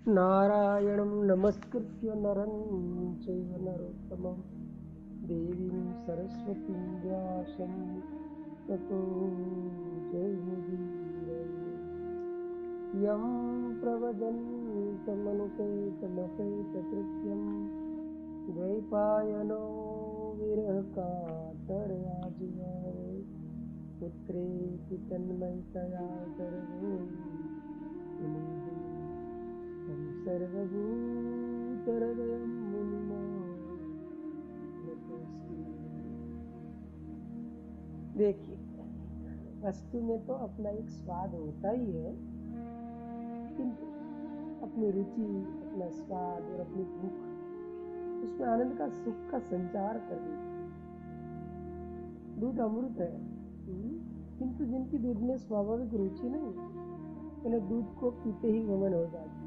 नारायणं नमस्कृत्य नरं चैव नरोत्तमं देवीं सरस्वतीं व्यासं ततो जयमुदीरये। यं प्रवदन्तमनुपेतमपेतकृत्यं द्वैपायनो विरहकातरयाजिनाय पुत्रेति तन्मयतया सर्वो तं सर्वभूतहृदयं मुनिमानतोऽस्मि। देखिए, वस्तु में तो अपना एक स्वाद होता ही है, किंतु अपनी रुचि, अपना स्वाद और अपनी भूख उसमें आनंद का, सुख का संचार कर देती है। दूध अमृत है, किंतु जिनकी दूध में स्वाभाविक रुचि नहीं, उन्हें दूध को पीते ही वमन हो जाती है।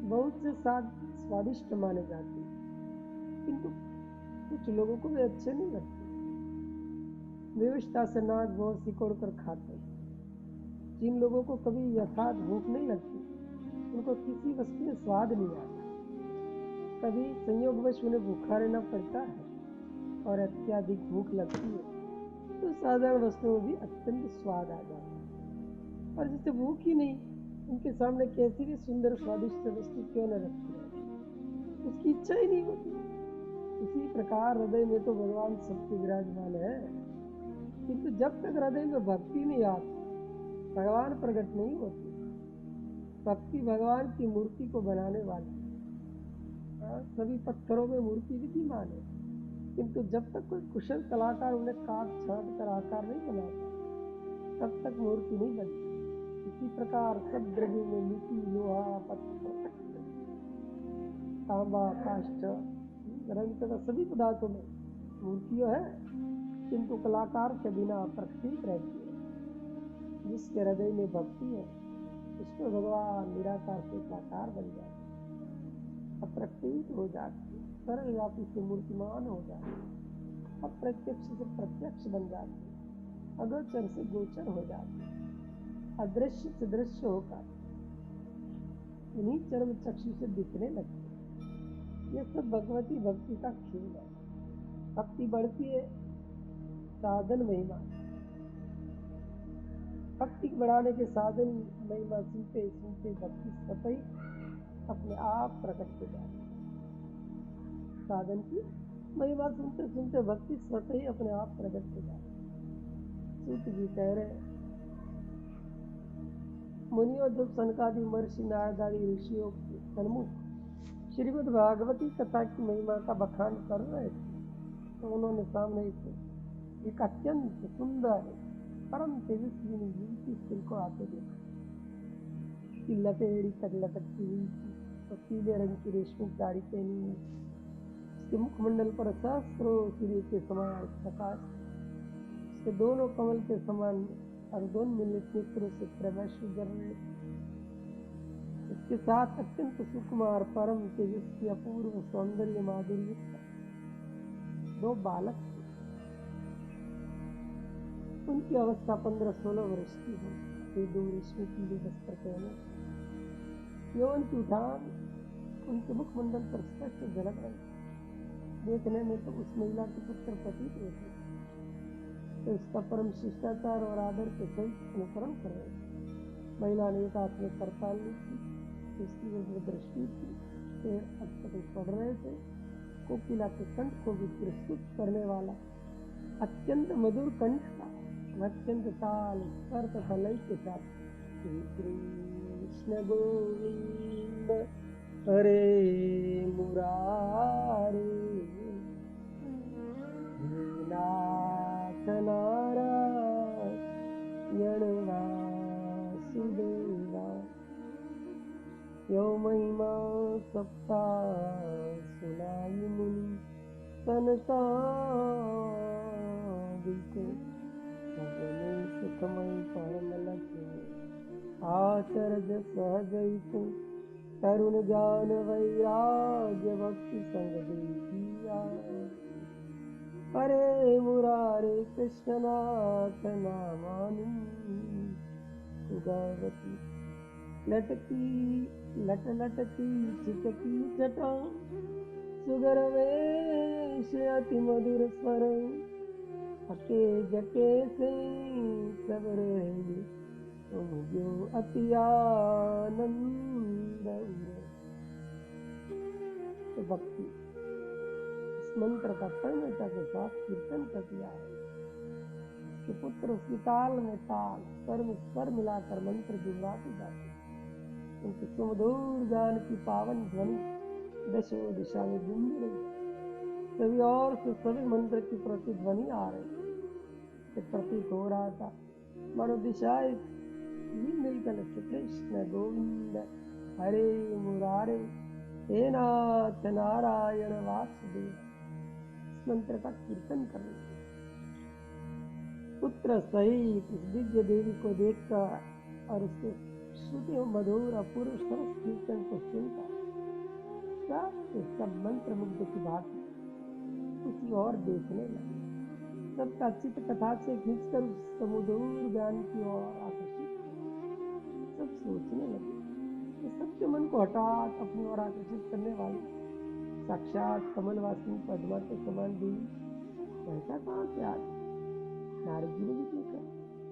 बहुत से स्वादिष्ट माने जाते हैं, किंतु कुछ लोगों को वे अच्छे नहीं लगते। विवशता से नाक बहुत सिकोड़ कर खाते हैं। जिन लोगों को कभी यथार्थ भूख नहीं लगती, उनको किसी वस्तु में स्वाद नहीं आता। कभी संयोगवश उन्हें भूखा रहना पड़ता है और अत्यधिक भूख लगती है तो साधारण वस्तुओं में भी अत्यंत स्वाद आ जाता है। और जिसे भूख ही नहीं, उनके सामने कैसी भी सुंदर स्वादिष्ट वस्तु क्यों न रखी जाए, उसकी इच्छा ही नहीं होती। इसी प्रकार हृदय में तो भगवान सबके विराजमान है, किंतु जब तक हृदय में भक्ति नहीं आती, भगवान प्रकट नहीं होती। भक्ति भगवान की मूर्ति को बनाने वाली। सभी पत्थरों में मूर्ति विद्यमान है, किंतु जब तक कोई कुशल कलाकार उन्हें काट छाट कर आकार नहीं बनाता, तब तक मूर्ति नहीं बनती। इसी प्रकार सब द्रव्यों में मिट्टी, लोहा, पत्थर, तांबा, काष्ठ, रंग तथा सभी पदार्थों में मूर्तियां है, किंतु कलाकार के बिना प्रकटित रहती है। जिसके हृदय में भक्ति है, उसमें भगवान निराकार से साकार बन जाते, अप्रकटित हो जाती है, सरल व्यापी से मूर्तिमान हो जाती है, अप्रत्यक्ष से प्रत्यक्ष बन जाती है, अगोचर से गोचर हो जाती है, अदृश्य से दृश्य होकर इन्हीं चरम चक्षु से दिखने लगती है। यह सब भगवती भक्ति का खेल है। भक्ति बढ़ती है साधन महिमा, भक्ति बढ़ाने के साधन महिमा सुनते सुनते भक्ति स्वतः ही अपने आप प्रकट हो जाती है। साधन की महिमा सुनते सुनते भक्ति स्वतः ही अपने आप प्रकट हो जाती है। सूत जी कह रहे, मुनियों जब सनकादि महर्षि नारद आदि ऋषियों के सन्मुख श्रीमद् भागवती कथा की महिमा का बखान कर रहे थे, तो उन्होंने सामने एक अत्यंत सुंदर परम तेजस्वी युवती स्त्री को आते देखा। उसकी लपेड़ी तक लटकती हुई थी, तो पीले रंग की रेशमी साड़ी पहनी हुई, उसके मुखमंडल पर सहस्रों सूर्य के समान प्रकाश, उसके दोनों कमल के समान अर्धोन्मिलित नेत्रों से प्रकाशित कर रहे। इसके साथ अत्यंत सुकुमार परम तेजस्वी अपूर्व सौंदर्य माधुर्य दो बालक थे। उनकी अवस्था 15-16 वर्ष की हो। वे दो रेशमी पीले वस्त्र पहने, यौवन की उठान उनके मुखमंडल पर स्पष्ट झलक रही। देखने में तो उस महिला के पुत्र प्रतीत होते, तो उसका परम शिष्टाचार और आदर के सहित अनुकरण कर रहे। महिला ने एक हाथ में करताल ली थी, उसकी दृष्टि थी, पैर अटपटे पड़ रहे थे। कोकिला के कंठ को भी प्रस्तुत करने वाला अत्यंत मधुर कंठ था, अत्यंत ताल स्वर तथा लय के साथ श्री कृष्ण गोविंद हरे मुरारे हे नाथ नारायण वासुदेवा यो महिमा सप्ता सुनाई मुनि सनकादिक भजने सुखमय परम लक्ष्य आचरज सहजैत तरुण ज्ञान वैराग्य भक्ति संग देखिया हरे मुरारे कृष्णनाथ नामानि सुगवती लटकी लट लटकी चिटकी चटा सुगर वेश अति मधुर स्वर अके जके से सब रहे तुम जो अति आनंद उरे। तो भक्ति इस मंत्र का तन्मयता के साथ कीर्तन कर दिया है कि पुत्र उसकी ताल में ताल स्वर में स्वर मिलाकर मंत्र जुड़वाते जाते, उनके सुमधुर गान की पावन ध्वनि दशों दिशा में गूंज रही, सभी और से सभी मंत्र की प्रतिध्वनि आ रही। प्रतीत हो रहा था मानो दिशाएं मिलकर श्री कृष्ण गोविंद हरे मुरारे हे नाथ नारायण वासुदेव मंत्र का कीर्तन कर रही। पुत्र सहित इस दिव्य देवी को देखकर और उसके श्रुति मधुर अपूर्व सरस कीर्तन को सुनकर सब मंत्र मुग्ध की बात किसी और देखने लगे। सबका चित्त कथा से खींचकर उस समुद्र ज्ञान की ओर आकर्षित, सब सोचने लगे कि सबके मन को हठात अपनी ओर आकर्षित करने वाली साक्षात कमलवासिनी पद्मा के समान देवी ऐसा कहाँ से आ गई। नारद जी ने भी देखा,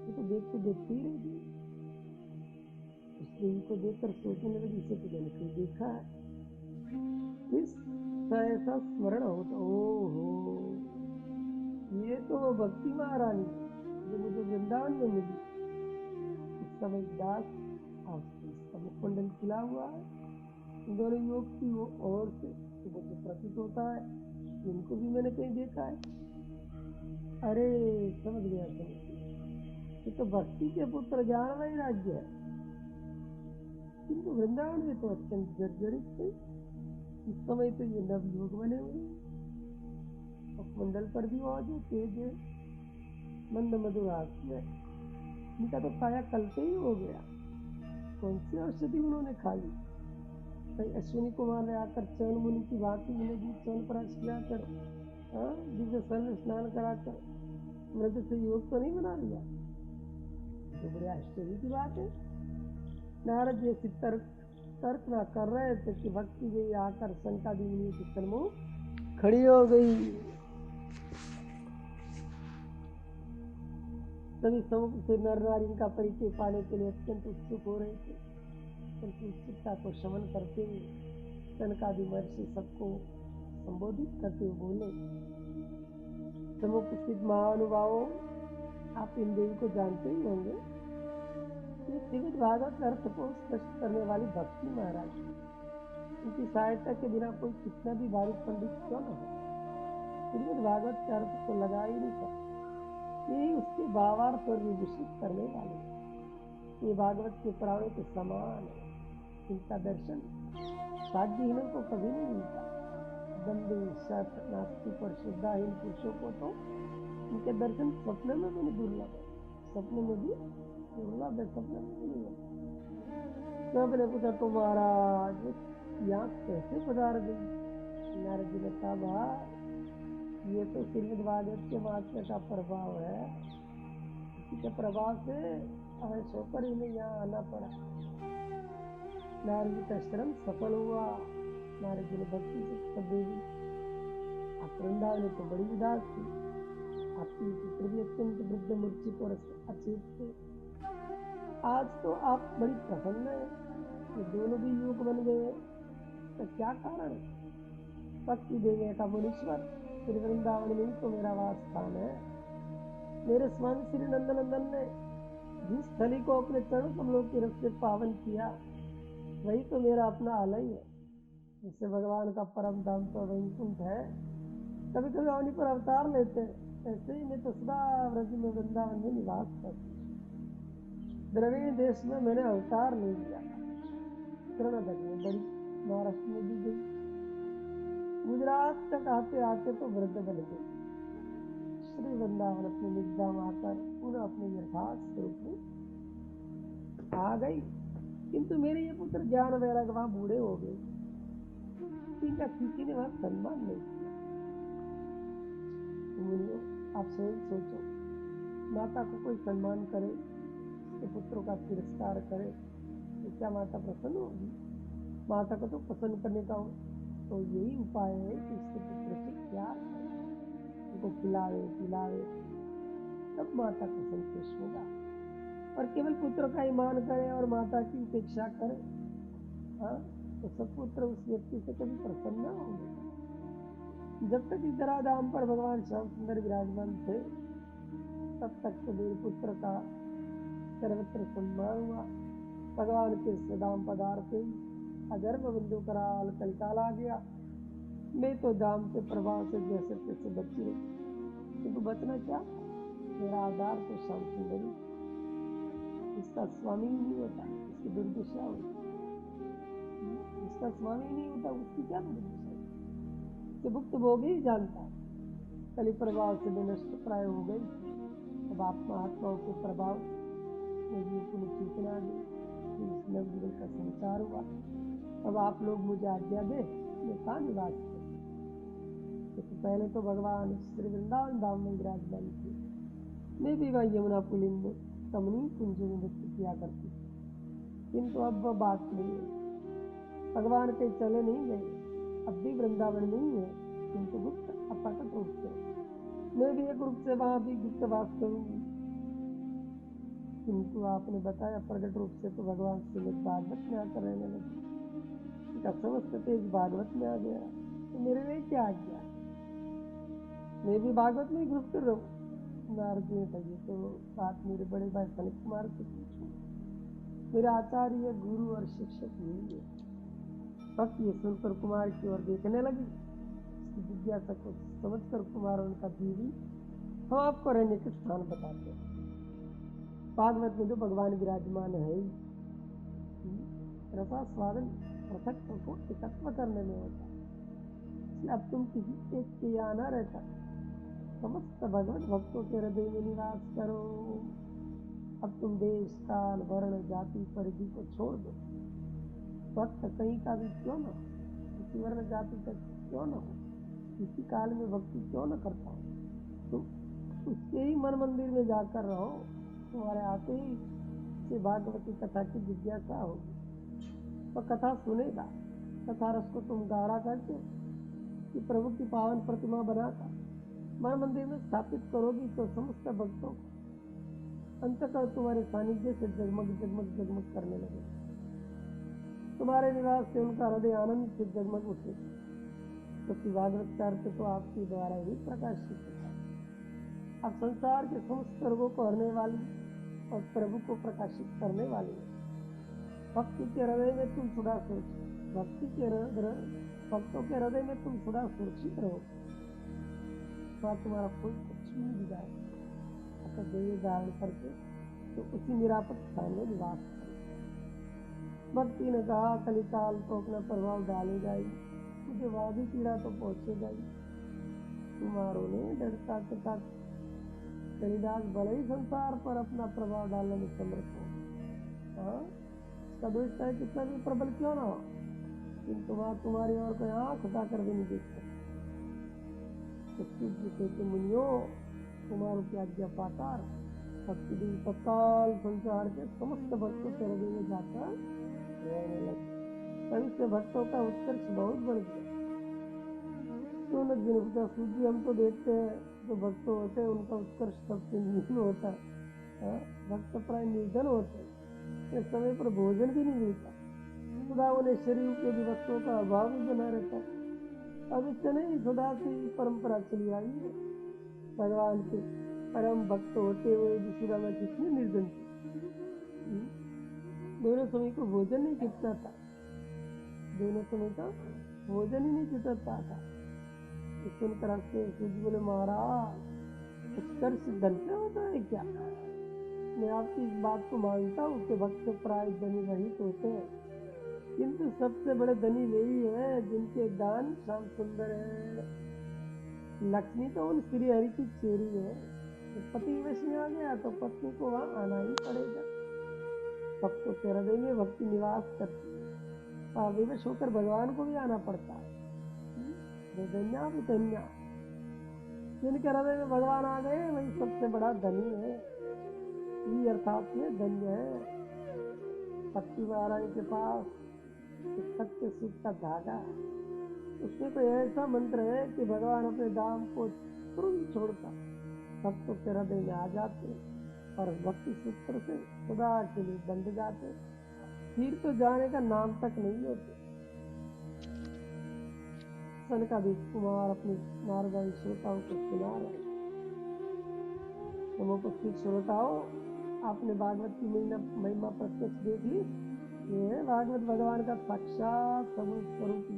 ये तो देखते देखते ही रह गई। उस देवी को देखकर सोचने लगे इसे तो मैंने कहीं देखा है। इस ऐसा स्मरण होता, ओहो ये तो वो भक्ति महारानी जो मुझे वृंदावन में मिली। इस समय दास मुखमंडल खिला हुआ है, दोनों योग की वो और से मुझे प्रतीत होता है इनको भी मैंने कहीं देखा है। अरे समझ गया ये तो भक्ति के पुत्र ज्ञान वैराग्य है, किंतु वृंदावन में तो अत्यंत जर्जरित थे। इस समय तो ये नवयुग बने हुए, मंडल पर भी और जो तेज है मंद मधुर हास्य है, इनका तो काया कल्पे ही हो गया। कौन सी औषधि उन्होंने खा ली? कहीं अश्विनी कुमार ने आकर चैन मुनि की भांति उन्हें भी चैन पर खिलाकर दिव्य सर्व स्नान कराकर मृद से योग तो नहीं बना लिया? तो बड़े आश्चर्य की बात है। नारद जी तर्क ना कर रहे थे कि भक्ति जी आकर शंका देवी के सन्मुख खड़ी हो गई। सभी समुख से नर नारी का परिचय पाने के लिए अत्यंत उत्सुक हो रहे थे। उनकी उत्सुकता को शमन करते हुए सनकादि महर्षि सबको संबोधित करते हुए बोले, समुपस्थित महानुभावों, आप इन देवी को जानते ही होंगे। ये श्रीमद् भागवत अर्थ को स्पष्ट करने वाली भक्ति महाराज, उनकी सहायता के बिना कोई कितना भी भारी पंडित क्यों न हो, श्रीमद् भागवत के अर्थ को लगा ही नहीं सकता। यही उसके भावार्थ और विभूषित करने वाले ये भागवत के प्राणों के समान है। इनका दर्शन साध्यहीनों को कभी नहीं मिलता। दंडे सत नास्तिक और श्रद्धाहीन पुरुषों को तो इनके दर्शन सपने में भी नहीं दुर्लभ है, सपने में भी दुर्लभ है, सपने में भी नहीं है। सबने पूछा तो महाराज यहाँ कैसे पधार गई? नारद जी ने कहा, ये तो श्रीमद् भागवत के महात्म्य का प्रभाव है, इसी के प्रभाव से हमें सोकर इन्हें यहाँ आना पड़ा। नारद जी का श्रम सफल हुआ। नारद जी ने भक्ति से कर देवी आप वृंदावन में तो बड़ी उदास थी, आपकी पुत्र भी अत्यंत वृद्ध मूर्छित और अचेत थे। आज तो आप बड़ी प्रसन्न है, ये दोनों भी युवक बन गए, तो क्या कारण है? भक्ति देवी का मुनीश्वर श्री वृंदावन में तो मेरा वास स्थान है। मेरे स्वयं श्री नंदनंदन ने जिस स्थली को अपने चरण कमलों के रस से पावन किया, वही तो मेरा अपना आलय है। जिससे भगवान का परम धाम तो वैकुंठ है। कभी कभी अवनी पर अवतार लेते हैं, ऐसे ही मैं तो सदा व्रज में वृंदावन में निवास करती। द्रविड़ देश में मैंने अवतार ले लिया, कर्नाटक में बड़ी, महाराष्ट्र में भी गई, गुजरात तक आते आते तो वृद्ध बन गई। श्री वृंदावन अपने निजधाम आकर पूरा अपने यथार्थ स्वरूप में आ गई। किंतु मेरे ये पुत्र ज्ञान वैराग्य वहां बूढ़े हो गए, इनका किसी ने वहां सम्मान नहीं किया। मुनियों, आप स्वयं सोचो, माता को कोई सम्मान करे, उसके पुत्रों का तिरस्कार करे, तो क्या माता प्रसन्न होगी? माता को तो प्रसन्न करने का तो यही उपाय है कि उसके पुत्र से प्यार करे, उनको खिलावे पिलावे, तब माता को संतोष होगा। और केवल पुत्र का ही मान करे और माता की उपेक्षा करे, हाँ, तो सपुत्र उस व्यक्ति से कभी प्रसन्न न होंगे। जब तक इस धराधाम पर भगवान श्याम सुंदर विराजमान थे, तब तक तो मेरे पुत्र का सर्वत्र सम्मान हुआ। भगवान के सदाम पदार्थे अगर्भ बिंदु कराल कलिकाल आ गया। मैं तो दाम के प्रभाव से जैसे तैसे बची रही, किंतु बचना क्या, मेरा आधार तो श्याम सुंदरी, इसका स्वामी ही नहीं होता, इसकी दुर्दशा होती। इसका स्वामी नहीं होता, उसकी क्या दुर्दशा होती। तो भुक्त भोग ही जानता, कली प्रभाव से नष्ट प्राय हो गई। अब आत्माओं के प्रभाव मुझे पुनः चेतना आ गई, इस नव जीवन का संचार हुआ। अब आप लोग मुझे आज्ञा दे, मैं कहाँ निवास करूं। तो पहले तो भगवान श्री वृंदावन धाम में विराजमान थे, मैं भी वह यमुना पुलिन में कमनी कुंज में नृत्य किया करती थी, किंतु अब वह बात नहीं है। भगवान कहीं चले नहीं गए, अब भी वृंदावन में ही है, किंतु गुप्त अप्रकट रूप से। मैं भी एक रूप से वहां भी गुप्त वास करूंगी, किंतु आपने बताया प्रकट रूप से तो भगवान श्रीमद् भागवत में आकर रहने लगे। समस्त तेज भागवत में आ गया, तो मेरे लिए क्या आज्ञा, मैं भी भागवत में ही घुस कर रहूं। नारद जी ने कही तो बात मेरे बड़े भाई सनत कुमार से पूछो, मेरे आचार्य गुरु और शिक्षक यही है। बस ये सुनकर कुमार की ओर देखने लगी, जिज्ञासा को समझकर कुमार उनका दीदी, हम आपको रहने के स्थान बताते हैं। भागवत में तो भगवान विराजमान है ही, रसा स्वादन पृथक को एकत्व करने में होता है। अब तुम किसी एक के यहाँ न रहता, समस्त भगवत भक्तों के हृदय में निवास करो। अब तुम देश काल वर्ण जाति परिधि को छोड़ दो, भक्त कहीं का भी क्यों न हो, किसी वर्ण जाति तक क्यों न हो, किसी काल में भक्ति क्यों न करता हो, तुम उसके ही मन मंदिर में जाकर रहो। तुम्हारे आते ही से भागवती कथा की जिज्ञासा होगी, तो कथा सुनेगा। कथा रस को तुम गाढ़ा करके कि प्रभु की पावन प्रतिमा बनाकर मन मंदिर में स्थापित करोगी, तो समस्त भक्तों को अंतकरण तुम्हारे सानिध्य से जगमग जगमग जगमग करने लगे। तुम्हारे निवास से उनका हृदय आनंद से जगमग उठे, क्योंकि भागवत का अर्थ तो आपके द्वारा ही प्रकाशित होता है। अब संसार के समस्त रोगों को हरने वाली और प्रभु को प्रकाशित करने वाली है। भक्ति के हृदय में तुम सदा सुरक्षित, भक्तों के हृदय में तुम सदा सुरक्षित रहो, वहाँ तुम्हारा कोई कुछ नहीं बिगाड़े। अतः देह धारण करके तो उसी निरापद स्थान में निवास करो। भक्ति ने कहा, कलिकाल तो अपना प्रभाव डालेगा ही, मुझे वहाँ भी पीड़ा तो पहुंचेगा ही। कुमारों ने दृढ़ता के साथ कलिदास भले ही संसार पर अपना प्रभाव डालने में समर्थ हो, सदोषता है कितना भी प्रबल क्यों ना हो, किंतु वहाँ तुम्हारी ओर कोई आंख उठाकर भी नहीं देख सकता। कहते मुनियों, कुमारों की आज्ञा पाकर भक्ति दिन तत्काल संसार के समस्त भक्तों के हृदय में जाकर रहने लगे। तभी से भक्तों का उत्कर्ष बहुत बढ़ गया। तो न दिन पूछा, सूजी हम तो देखते हैं जो भक्त होते हैं उनका उत्कर्ष सबसे नीचे होता है, भक्त प्राय निर्धन होते हैं, इस समय पर भोजन भी नहीं मिलता, सदा उन्हें शरीर के भी वस्तुओं का अभाव भी बना रहता है। अब इससे नहीं, सदा से परंपरा चली आई है। भगवान के परम भक्त होते हुए भी सुदामा कितने निर्धन थे, दोनों समय को भोजन नहीं जुटता था, दोनों समय का भोजन ही नहीं जुटता था। सुनकर हंसते सूजी बोले, महाराज उत्कर्ष धन से होता है क्या? मैं आपकी इस बात को मानता हूँ कि भक्त प्राय धनी रहित होते हैं, किंतु सबसे बड़े धनी वही है जिनके दान श्याम सुंदर है। लक्ष्मी तो उन श्री हरि की चेरी है, तो पति विवश में आ गया तो पत्नी को वहां आना ही पड़ेगा। भक्तों के हृदय में भक्ति निवास करती है, विवश होकर भगवान को भी आना पड़ता है। धन्या भी धन्या, जिनके हृदय में भगवान आ गए वही सबसे बड़ा धनी है, ये अर्थात में धन्य है। भक्ति महारानी के पास सत्य सुख का धागा है, उसमें कोई ऐसा मंत्र है कि भगवान अपने दाम को तुरंत छोड़कर भक्तों के हृदय में आ जाते और भक्ति सूत्र से खुदा के लिए बंध जाते, फिर तो जाने का नाम तक नहीं होते। सनकादिक कुमार अपने मार्गदर्शी श्रोताओं को सुना रहे। उपस्थित श्रोताओं, आपने भागवत की महिमा प्रत्यक्ष देख ली। ये भागवत भगवान का साक्षात स्वरूप ही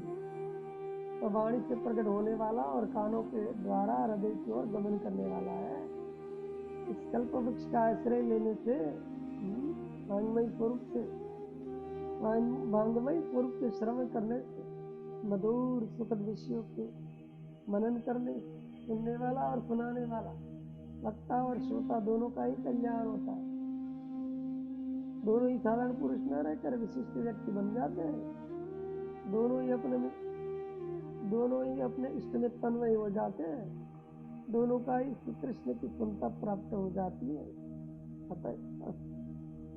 तो वाणी से प्रकट होने वाला और कानों के द्वारा हृदय की ओर गमन करने वाला है। इस कल्प वृक्ष का आश्रय लेने से वांग्मय स्वरूप के श्रवण करने से मधुर सुखद विषयों के मनन करने, सुनने वाला और सुनाने वाला वक्ता और श्रोता दोनों का ही कल्याण होता है। दोनों ही साधारण पुरुष न रहकर विशिष्ट व्यक्ति बन जाते हैं। दोनों ही अपने इष्ट में तन्मय हो जाते हैं। दोनों का ही श्री कृष्ण की पूर्णता प्राप्त हो जाती है।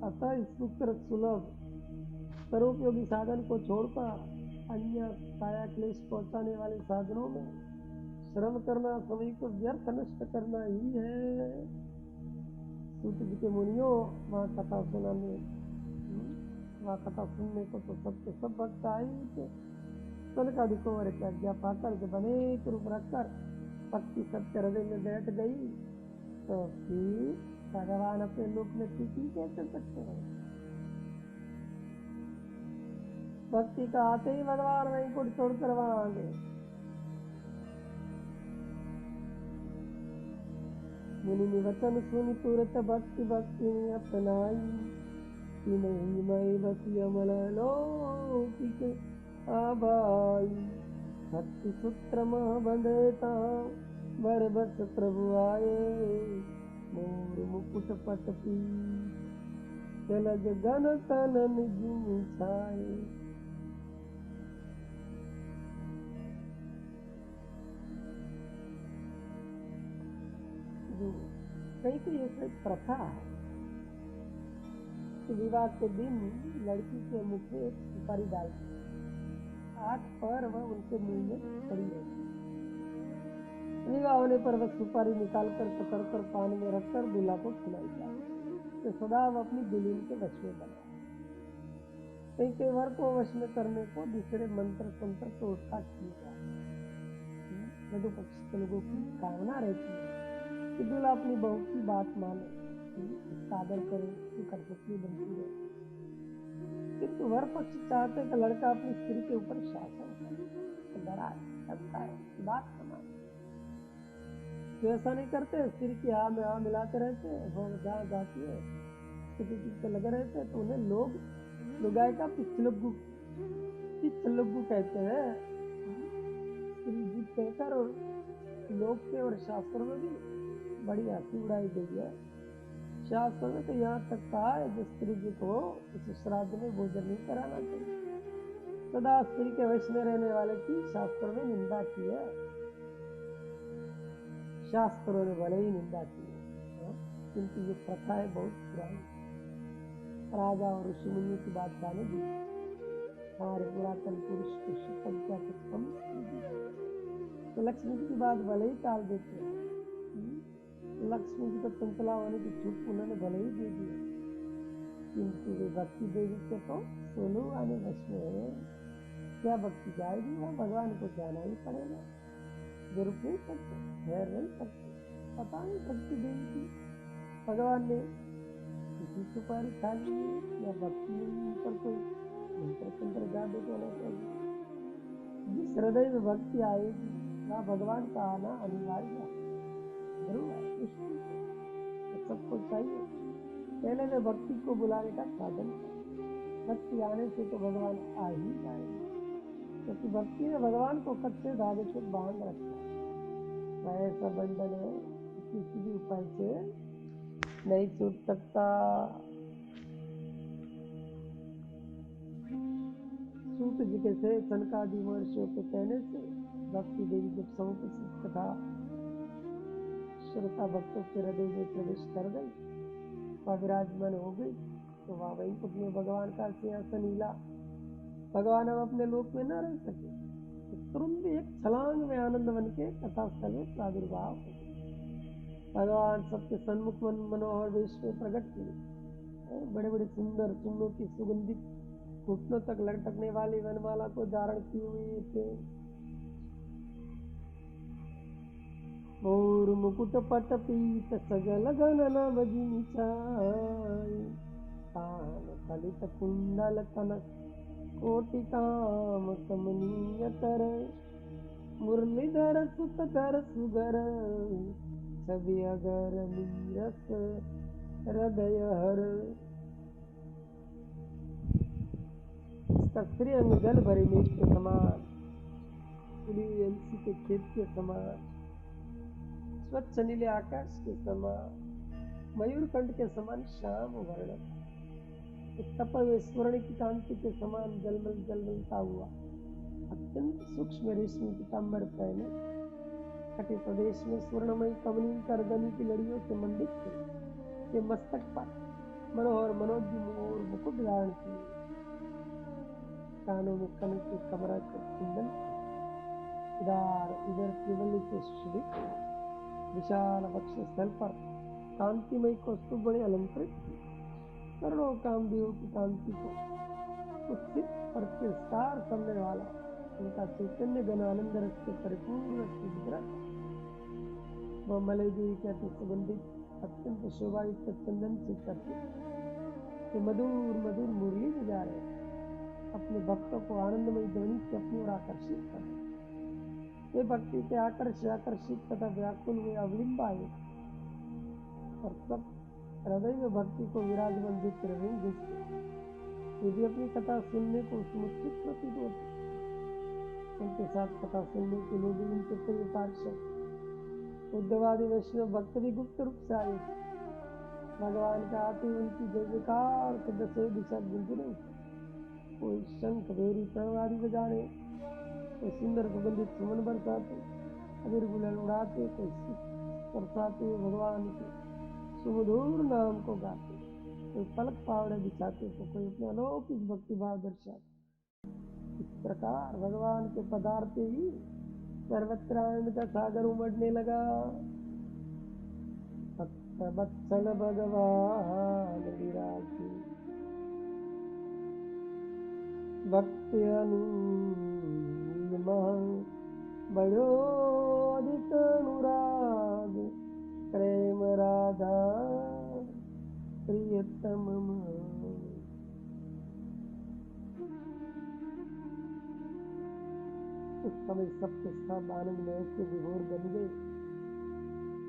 अतः सूत्र सुलभ सर्वोपयोगी साधन को छोड़कर अन्य काया क्लेश पहुंचाने वाले साधनों में श्रम करना समय को व्यर्थ नष्ट करना ही है। सूत जी के मुनियों, वहाँ कथा सुनने को तो सब भक्त आए थे। सनकादिकों और आज्ञा पाकर जब अनेक रूप रखकर भक्ति सत्य हृदय में बैठ गई तो फिर भगवान अपने लोक में स्थिति कैसे सकते हैं। भक्ति का आते ही भगवान वहीं को छोड़कर वहां आ गए। मुनि ने वचन सुन तुरंत भक्ति में अपनाई, कि नहीं मैं बसी अमल लौकिक आबाई। भक्ति सूत्र मह बंधता बर बस प्रभु आए, मोर मुकुट पट पी चलग गन तन निज छाए। कहीं ऐसी प्रथा है कि विवाह के दिन लड़की के मुख में एक सुपारी डालती, 8 पर वह उनके मुंह में पड़ी रहती। विवाह होने पर वह सुपारी निकालकर पकड़कर पानी में रखकर दूल्हा को खिलाई जाती, तो सदा वह अपनी दुल्हन के वश में बना। कई वर को वश में करने को दूसरे मंत्र तंत्र को उठा किए जाते। वधु पक्ष के लोगों की कामना रहती है कि दूल्हा अपनी बहू की बात माने, उसका आदर करे, उसकी कठपुतली बनती है। किंतु वर पक्ष चाहते कि लड़का अपनी स्त्री के ऊपर शासन करे, डराए, धमकाए, बात न माने। तो ऐसा नहीं करते, स्त्री की हाँ में हाँ मिलाते रहते, वो जहाँ जाती है उसके पीछे लगे रहते। तो उन्हें लोग लुगाई का पिछलग्गू कहते हैं। स्त्री जीत कहकर और लोक के और शास्त्र में भी बड़ी हंसी उड़ाई गई है। शास्त्र में तो यहाँ तक कहा है जो स्त्री जी को इस श्राद्ध में भोजन नहीं कराना चाहिए। सदा स्त्री के वश में रहने वाले की शास्त्रों में निंदा की है। शास्त्रों ने भले ही निंदा की है, किंतु ये प्रथा है बहुत पुरानी। राजा और ऋषि मुनि की बात जाने दी, हमारे पुरातन पुरुष को शिक्षा कुछ कम तो लक्ष्मी जी की बात भले ही टाल देते हैं। लक्ष्मी जी को चंचला होने की छूट उन्होंने भले ही दे दी, किंतु वे भक्ति देवी के तो सोलू आने वश में है। क्या भक्ति जाएगी? वह भगवान को जाना ही पड़ेगा, जो रुक नहीं सकते, ठहर नहीं सकते। पता नहीं भक्ति देवी की भगवान ने किसी सुपारी खा ली या भक्ति पर कोई मंत्र तंत्र जादू होना चाहिए। जिस हृदय में भक्ति आएगी वह भगवान का आना अनिवार्य जरूर है। तो सबको चाहिए पहले वे भक्ति को बुलाने का साधन है। भक्ति आने से तो भगवान आ ही जाएंगे, क्योंकि भक्ति ने भगवान को कच्चे धागे से बांध रखा है। वह ऐसा बंधन है किसी भी उपाय से नहीं छूट सकता। सूत जी के से सनकादि महर्षियों के कहने से भक्ति देवी जब समुपस्थित कथा श्रोता भक्तों के हृदय में प्रवेश कर गई, विराजमान हो गई, तो वहाँ वैकुंठ में भगवान का सिंहासन हिला, भगवान अब अपने लोक में न रह सके, तो तुरंत एक छलांग में आनंद बन के कथा स्थल में प्रादुर्भाव हो गए। भगवान सबके सन्मुख मनोहर वेश में प्रकट हुए, बड़े बड़े सुंदर चूर्णों की सुगंधित घुटनों तक लटकने वाली वनमाला को धारण किए हुए थे। मोर मुकुट पट पीत सजल गगन बजिनी छाई, कान कलित कुंडल कनक कोटि काम कमनीय कर, मुरलीधर सुतधर सुगर छवि अगर नीरस हृदय हर। इसका श्रीअंग जल भरे मेघ के समान, खुली हुई अलसी के खेत के समान, स्वच्छ नीले आकाश के समान, मयूरकंठ के समान श्याम वर्ण, तपवे स्वर्ण की कांति के समान जलमलता हुआ, अत्यंत सूक्ष्म रेशमी पीताम्बर पहने, कटे प्रदेश में स्वर्णमयी कमनीय करदनी की लड़ियों से मंडित थे, के मस्तक पर मनोहर मनोज्ञ मोर मुकुट धारण किए, कानों में कनक के कमरा के कुंडल, इधर त्रिवल्ली से शुभित विशाल वक्ष स्थल पर कांतिमय कौस्तुभ बड़े अलंकृत, करोड़ों कामदेव की कांति को उत्सित और तिरस्कार करने वाला उनका चैतन्य घन आनंद रस से परिपूर्ण विग्रह, वह मलय देवी के अति सुगंधित अत्यंत शोभायुक्त चंदन से चर्चित मधुर मधुर मुरली बजा रहे, अपने भक्तों को आनंदमयी ध्वनि से अपनी ओर आकर्षित कर रहे। वे भक्ति के आकर्षित तथा व्याकुल हुए अवलिंबाए और सब हृदय में भक्ति को विराजमान देख रहे यदि अपनी कथा सुनने को समुचित प्रतीत होती, उनके साथ कथा सुनने के लिए भी उनके प्रिय पार्षद उद्धवादी वैष्णव भक्त भी गुप्त रूप से आए। भगवान का आते उनकी जय जयकार से दसों दिशा गूंजने, कोई शंख भेरी प्रणव आदि बजाने, कोई सुंदर सुगंधित सुमन बरसाते, अबीर गुलाल उड़ाते, कोई बरसाते भगवान के सुमधुर नाम को गाते, कोई पलक पावड़े बिछाते, तो कोई अपने अलौकिक भक्ति भाव दर्शाते। इस प्रकार भगवान के पदार्थ ही सर्वत्र आनंद का सागर उमड़ने लगा। वत्सल भगवान विराजे भक्ति बड़ो अधिक अनुराग, प्रेम राधा प्रियतम। उस समय सबके सब आनंद में ऐसे विभोर बन गए,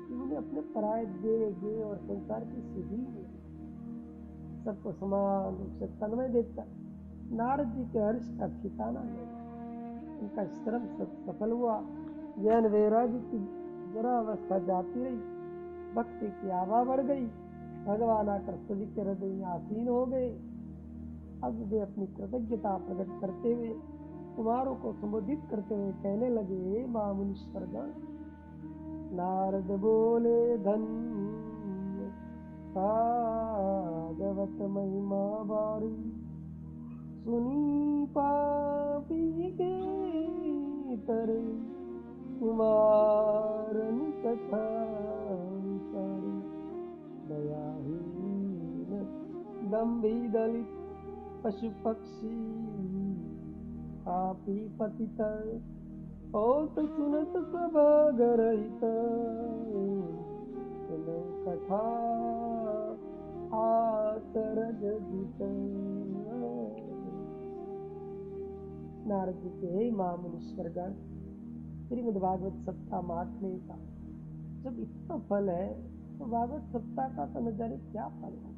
उन्होंने अपने पराये देह और संसार की सुधि में सबको समान रूप से तन्मय देखकर नारद जी के हर्ष का ठिकाना नहीं। उनका श्रम सफल हुआ, ज्ञान वैराग्य की जरा अवस्था जाती रही, भक्ति की आभा बढ़ गई, भगवान आकर सभी के हृदय में आसीन हो गए। अब वे अपनी कृतज्ञता प्रकट करते हुए कुमारों को संबोधित करते हुए कहने लगे, मां मुनीश्वरगण, नारद बोले धन्य भागवत महिमा बारी, सुनी पापी के तरे कुमारन कथा सारी, दयाहीन दम्भी दलित पशु पक्षी पापी पतित, होत सुनत सब गरहित, कथा आचरज जित। नारद जी के, हे मां मुनीश्वरगण, श्रीमद् भागवत सप्ताह महात्म्य का जब इतना फल है तो भागवत सप्ताह का तो न जाने क्या फल है।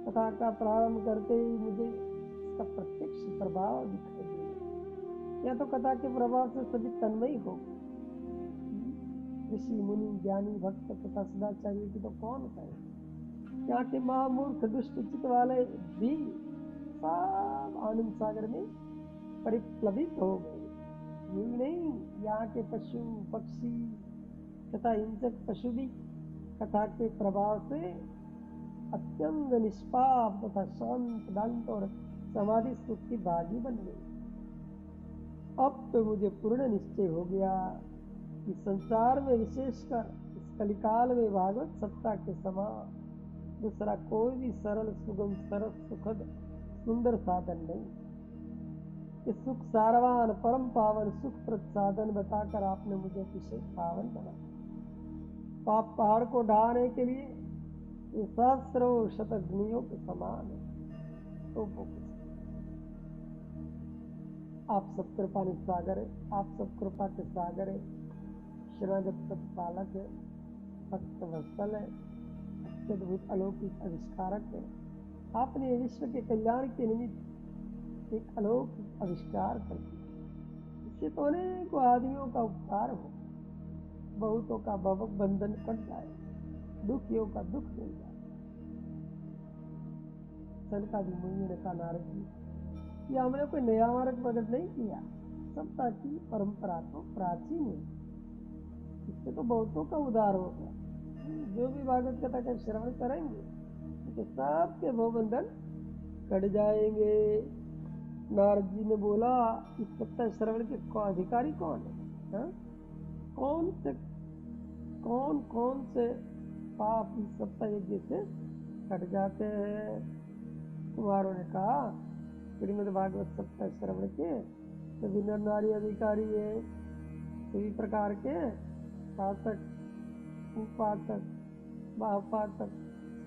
कथा का प्रारंभ करते ही मुझे इसका प्रत्यक्ष प्रभाव दिखाई दे, या तो कथा के प्रभाव से सभी तन्मयी हो, ऋषि मुनि ज्ञानी भक्त तथा सदाचार्य की तो कौन कहे, यहाँ के महामूर्ख दुष्ट चित्त वाले भी सब आनंद सागर में परिप्लवित हो गए। यही नहीं, यहाँ के पशु पक्षी तथा हिंसक पशु भी कथा के प्रभाव से अत्यंत निष्पाप तथा शांत दंत और समाधि सुख की भागी बन गई। अब तो मुझे पूर्ण निश्चय हो गया कि संसार में विशेषकर इस कलिकाल में भागवत सत्ता के समान दूसरा कोई भी सरल सुगम सरल सुखद सुंदर साधन नहीं। कि सुख सारवान परम पावन सुख प्रद साधन बताकर आपने मुझे अतिशय पावन बना। पाप पहाड़ को ढाने के लिए ये सहस्रों शतग्नियों के समान है। तो आप सब कृपा निसागर है, आप सब कृपा के सागर है, शरणागत प्रतिपालक है, भक्त वत्सल है, अत्यद्भुत अलौकिक आविष्कारक है। आपने विश्व के कल्याण के निमित्त एक अलौकिक आविष्कार कर दिया। इससे तो अनेकों आदमियों का उपकार हो, बहुतों का भव बंधन कट जाए, दुखियों का दुख मिल जाए। का भी मुनि ने कहा, नारद जी, कि हमने कोई नया मार्ग प्रकट नहीं किया, सत्ता की परंपरा तो प्राचीन है, इससे तो बहुतों का उद्धार होगा। जो भी भागवत कथा का श्रवण करेंगे तो सबके भवबंधन कट जाएंगे। नारद जी ने बोला, इस सत्ता श्रवण के अधिकारी कौन है? हा? कौन कौन से पाप इस सत्ता यज्ञ से कट जाते हैं? कुमारों ने कहा, श्रीमद् भागवत सत्ता श्रवण के सभी नर नारी अधिकारी है, सभी प्रकार के पातक कुपातक महापातक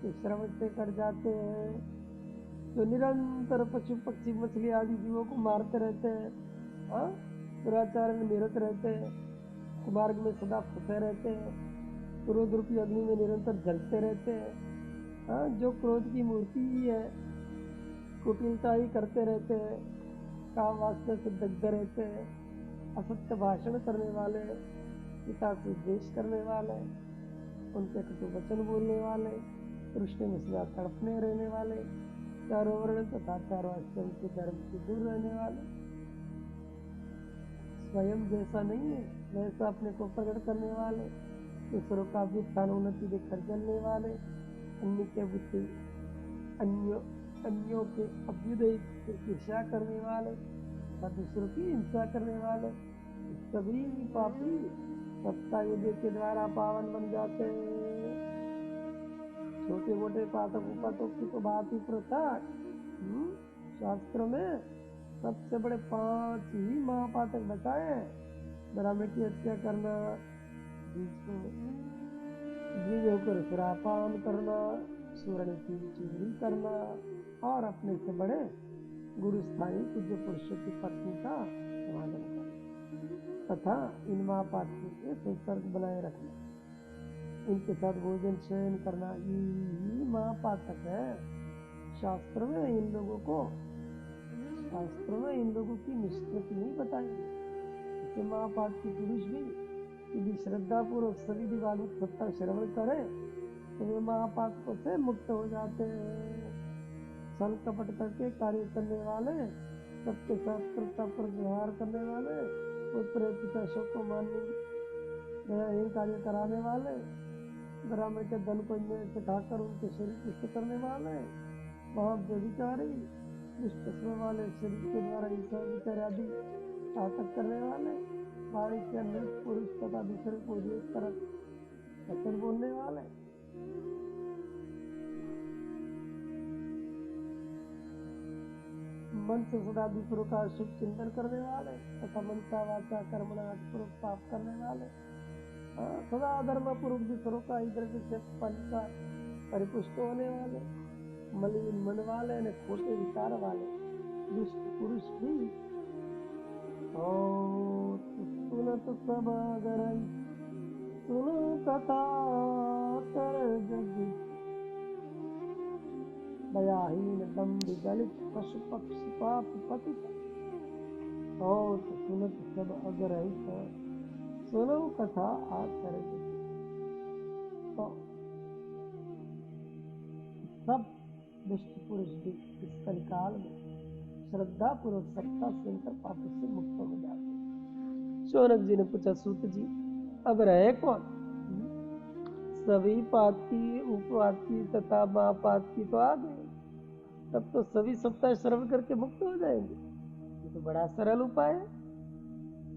के श्रवण से कर जाते हैं। जो निरंतर पशु पक्षी मछली आदि जीवों को मारते रहते हैं, दुराचार में निरत रहते हैं, कुमार्ग में सदा फंसे रहते हैं, क्रोध रूपी अग्नि में निरंतर जलते रहते हैं, जो क्रोध की मूर्ति ही है, कुटिलता ही करते रहते हैं, काम वासना से दग्ध रहते हैं, असत्य भाषण करने वाले, पिता से द्वेष करने वाले, उनके कटु वचन बोलने वाले, कृष्ण में सदा तड़पने रहने वाले, चारों वर्ण तथा चारों आश्रम के धर्म से दूर रहने वाले, स्वयं जैसा नहीं है वैसा अपने को प्रकट करने वाले, दूसरों का व्युत्थान उन्नति देखकर जलने वाले, अन्य के बुद्धि अन्यों के अभ्युदय की ईर्ष्या करने वाले तथा दूसरों की हिंसा करने वाले, सभी पापी सत्ता युद्ध के द्वारा पावन बन जाते हैं। छोटे मोटे पातक उपातक की तो बात ही पृथक। शास्त्र में सबसे बड़े 5 ही महापातक बताए। ब्राह्मण की हत्या करना, द्विज होकर शरापान करना, स्वर्ण की चोरी करना और अपने से बड़े गुरुस्थानी पूज्य पुरुषों की पत्नी का समागम करना तथा इन महापातकों के संसर्ग बनाए रखना, इनके साथ भोजन शयन करना, यही महापातक है। शास्त्र में इन लोगों की निष्कृति नहीं बताई। इसे महापातकी पुरुष भी यदि श्रद्धा पूर्वक सभी भागवत सत्ता श्रवण करे तो वे महापातकों से मुक्त हो जाते हैं। छल कपट करके कार्य करने वाले, सबके साथ कृत्यापूर्वक व्यवहार करने वाले, पुत्र पिता सबको मानने दयाहीन कार्य कराने वाले, ब्राह्मण के धन को से खाकर उनके शरीर पुष्ट करने वाले, महाव्यभिचारी, दुष्ट स्वभाव वाले, शरीर के द्वारा ईर्ष्या विचार आदि घातक करने वाले, बाड़ी के अन्य पुरुष तथा दूसरे को देख कर वचन बोलने वाले, मन से सदा दूसरों का शुभ चिंतन करने वाले तथा मनसा वाचा कर्मणा पूर्वक पाप करने वाले, सदा धर्म पूर्वक दूसरों का इधर से फल का परिपुष्ट होने वाले, मलिन मन वाले ने खोटे विचार वाले दुष्ट पुरुष भी सुनत सब अगर सुनो कथा कर जग दयाहीन दम्भ दलित पशु पक्षी पाप पतित और सुनत सब अगर सुनो कथा आकर तो सब दुष्ट पुरुष भी इस कलिकाल में श्रद्धा पूर्वक सत्ता सुनकर पाप से मुक्त हो जाते। शौनक जी ने पूछा, सूत जी अब रहे कौन? सभी पाती उपवाती तथा महापाती तो आ गए, तब तो सभी सप्ताह श्रवण करके मुक्त हो जाएंगे। ये तो बड़ा सरल उपाय है।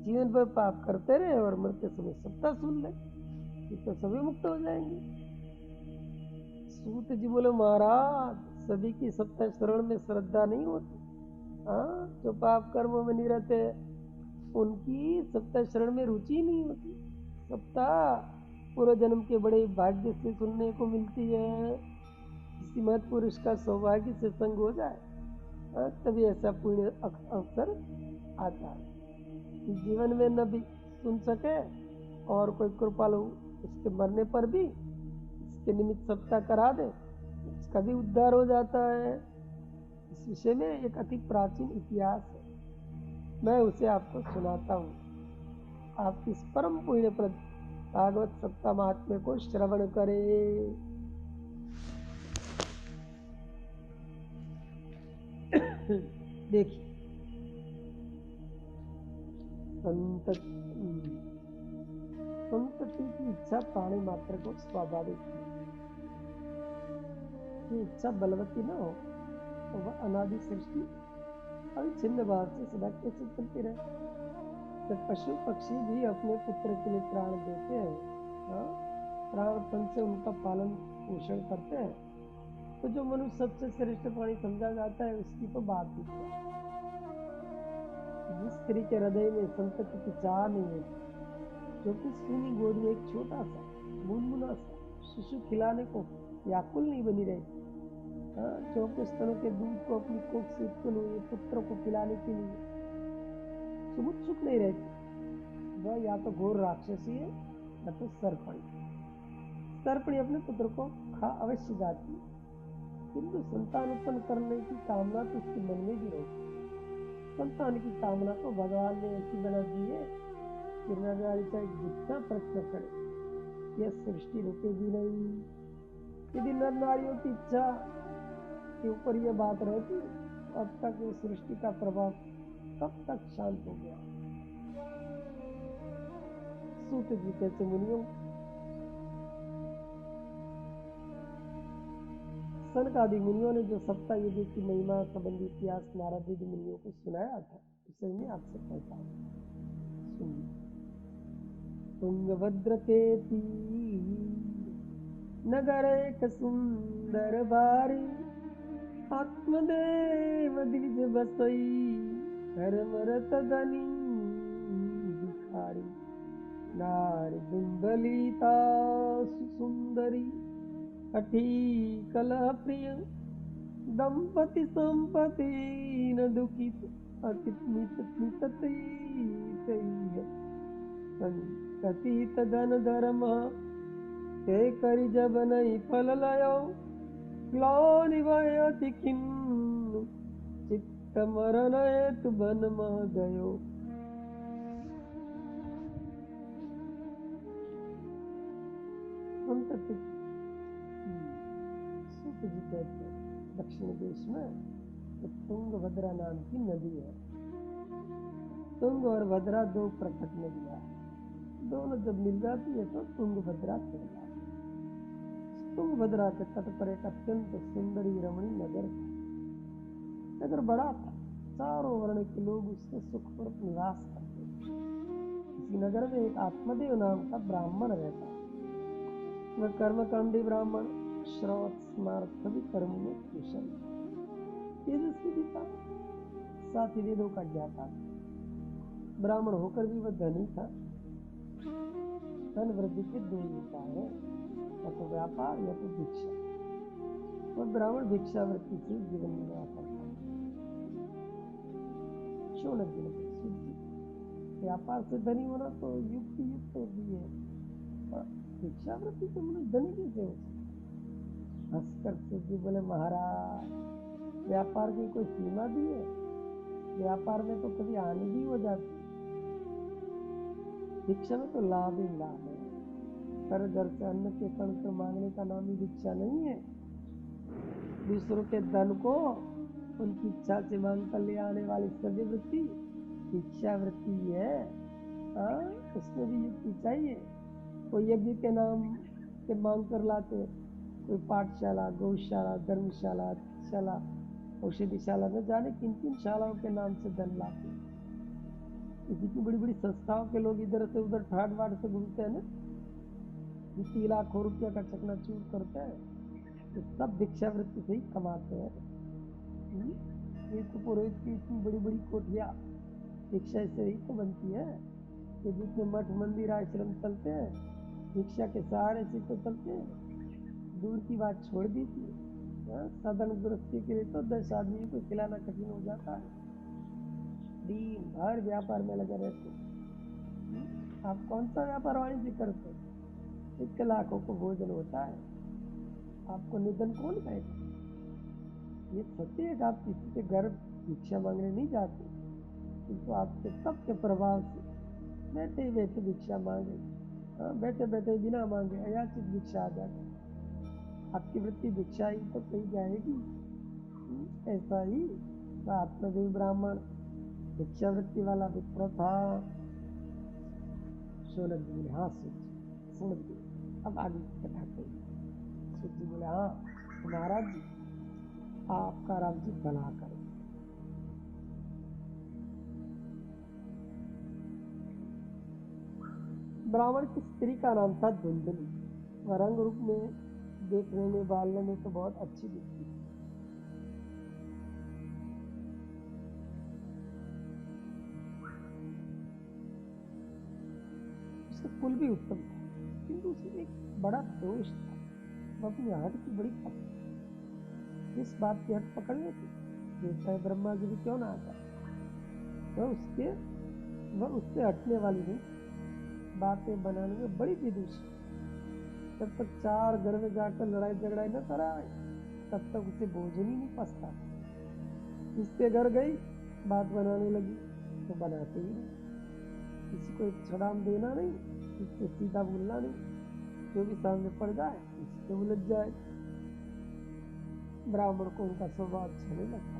जीवन भर पाप करते रहे और मरते समय सप्ताह सुन ले, ये तो सभी मुक्त हो जाएंगे। सूत जी बोले महाराज, सभी की सप्ताह श्रवण में श्रद्धा नहीं होती। हाँ, जो पाप कर्मों में नहीं रहते उनकी सप्ताह श्रवण में रुचि नहीं होती। सप्ताह पूर्व जन्म के बड़े भाग्य से सुनने को मिलती है। किसी महत् पुरुष का सौभाग्य से संग हो जाए, तभी ऐसा पुण्य अवसर आता है। जीवन में न भी सुन सके और कोई कृपालु उसके मरने पर भी इसके निमित्त सप्ताह करा दे, उसका भी उद्धार हो जाता है। इस विषय में एक अति प्राचीन इतिहास है, मैं उसे आपको सुनाता हूँ। आप इस परम पुण्यप्रद भागवत सप्ताह महात्म्य को श्रवण करें। देखिए, संतति की इच्छा प्राणी मात्र को स्वाभाविक है। ये इच्छा बलवती न हो तो वह अनादि सृष्टि अविच्छिन्न भाव से सदा कैसे चलती रहे। जब पशु पक्षी भी अपने पुत्र के लिए प्राण देते हैं, प्राणपन से उनका पालन पोषण करते हैं, तो जो मनुष्य सबसे श्रेष्ठ प्राणी समझा जाता है उसकी तो बात ही क्या। जिस स्त्री के हृदय में संतति की चाह नहीं है, जो कि सूनी गोद में एक छोटा सा मुनमुना सा शिशु खिलाने को व्याकुल नहीं बनी रहती, जो कि स्तनों के दूध को अपनी कोख से उत्पन्न हुए पुत्र को पिलाने के लिए सुमुत्सुक नहीं रहती, वह या तो घोर राक्षसी है या तो सर्पणी। सर्पणी अपने पुत्र को खा अवश्य जाती, किंतु संतान उत्पन्न करने की कामना तो उसके मन में भी रहती। संतान की कामना तो भगवान ने ऐसी बना दी है कि नर नारी चाहे जितना प्रयत्न करे यह सृष्टि रुकेगी नहीं। यदि नर नारियों की इच्छा के ऊपर यह बात रहती, अब तक ये सृष्टि का प्रभाव कब तक शांत हो गया। सूत जी कहते मुनियों, सनक आदि मुनियों ने जो सप्ताह युग की महिमा संबंधी इतिहास नारद आदि मुनियों को सुनाया था, उसे मैं आपसे कहता हूँ, सुनिए। तुंगभद्र के नगर एक सुंदर बारी, आत्मदेव द्विज बसई, धर्मरत धनी भिखारी, नारी दुंदलिता सुंदरी, कठी कलह प्रिय, दंपति संपत्ति न दुखित, संतति तदन धर्म ते करि जब नहीं फल लयो, ग्लानि भयति खिन्न, चित्त मरण हेतु बन मह गयो। संतति सूत जी कहते हैं, दक्षिण देश में एक तुंगभद्रा नाम की नदी है। तुंग और भद्रा दो प्रकट नदियां, दोनों जब मिल जाती है तो तुंगभद्रा कहलाती है। तुंगभद्रा के तट पर एक अत्यंत सुंदरी रमणी नगर था। नगर बड़ा था, चारों वर्ण के लोग उसके सुखपूर्वक निवास करते थे। इसी नगर में एक आत्मदेव नाम का ब्राह्मण रहता। वह कर्मकांडी ब्राह्मण, श्रौत स्मार्त सभी कर्म में कुशल, तेजस्वी था, साथ ही वेदों का ज्ञाता। ब्राह्मण होकर भी वह धनी था। धन वृद्धि के दो उपाय है, या तो व्यापार या तो भिक्षा। वह ब्राह्मण भिक्षावृत्ति से जीवन निर्वाह करता है। शौनक जी ने व्यापार से धनी होना तो युक्ति युक्त भी है, भिक्षावृत्ति से मनुष्य धनी कैसे हो? हंसकर सूर्य बोले, महाराज व्यापार की कोई सीमा भी है? व्यापार में तो कभी हानि भी हो जाती, भिक्षा में तो लाभ ही लाभ है। कर घर से अन्न के कण को मांगने का नाम ही भिक्षा नहीं है। दूसरों के धन को उनकी इच्छा से मांग कर ले आने वाली सभी वृत्ति भिक्षावृत्ति है। उसमें भी युक्ति चाहिए। कोई यज्ञ के नाम के मांग कर लाते हैं। कोई पाठशाला, गौशाला, धर्मशाला, शाला, औषधिशाला, न जाने किन किन शालाओं के नाम से धन लाते हैं। जितनी बड़ी बड़ी संस्थाओं के लोग इधर से उधर ठाट बाट से घूमते हैं ना, 3 लाख रुपया का चकनाचूर करते हैं, तो सब भिक्षावृत्ति से ही कमाते हैं। ये तो पुरोहित की इतनी बड़ी बड़ी कोठिया भिक्षा से ही तो बनती है। ये जितने मठ मंदिर आश्रम चलते हैं, भिक्षा के सहारे से तो चलते हैं। दूर की बात छोड़ दीजिए, साधारण गृहस्थी के लिए तो 10 आदमी को खिलाना कठिन हो जाता है। दिन भर व्यापार में लगे रहते। आप कौन सा व्यापार वाणिज्य करते? 1 लाखों को भोजन होता है, आपको निधन कौन कहेगा? ये सत्य है कि आप किसी के घर भिक्षा मांगने नहीं जाते, किंतु आपके तप के प्रभाव से बैठे ही बैठे भिक्षा मांगे, बैठे बैठे बिना मांगे अयाचित भिक्षा आ जाती। आपकी वृत्ति भिक्षा ही तो कही जाएगी। ऐसा ही आत्मदेव ब्राह्मण भिक्षावृत्ति वाला विप्र था। सोनक जी बोले हाँ सुन ली, अब आगे की कथा कही। सूत जी बोले हाँ महाराज जी, आपका राम जी भला करे। ब्राह्मण की स्त्री का नाम था धुंधली। रंग रूप में, देखने में, बालने में तो बहुत अच्छी दिखती थी। उसका कुल भी उत्तम था, किंतु उसमें एक बड़ा दोष था। वह अपनी हट की बड़ी पकड़। जिस बात की हट पकड़ लेती, जो चाहे ब्रह्मा जी भी क्यों ना आता, वह उससे हटने वाली नहीं। बातें बनाने में बड़ी विदुषी। जब तक 4 घर में जाकर लड़ाई झगड़ा न कराए, तब तक उसे भोजन ही नहीं पचता। इसके घर गई, बात बनाने लगी तो बनाते ही नहीं। किसी को एक छड़ाम देना नहीं, इससे सीधा बोलना नहीं, जो भी सामने पड़ जाए इससे उलझ जाए। ब्राह्मण को उनका स्वभाव अच्छा नहीं लगता,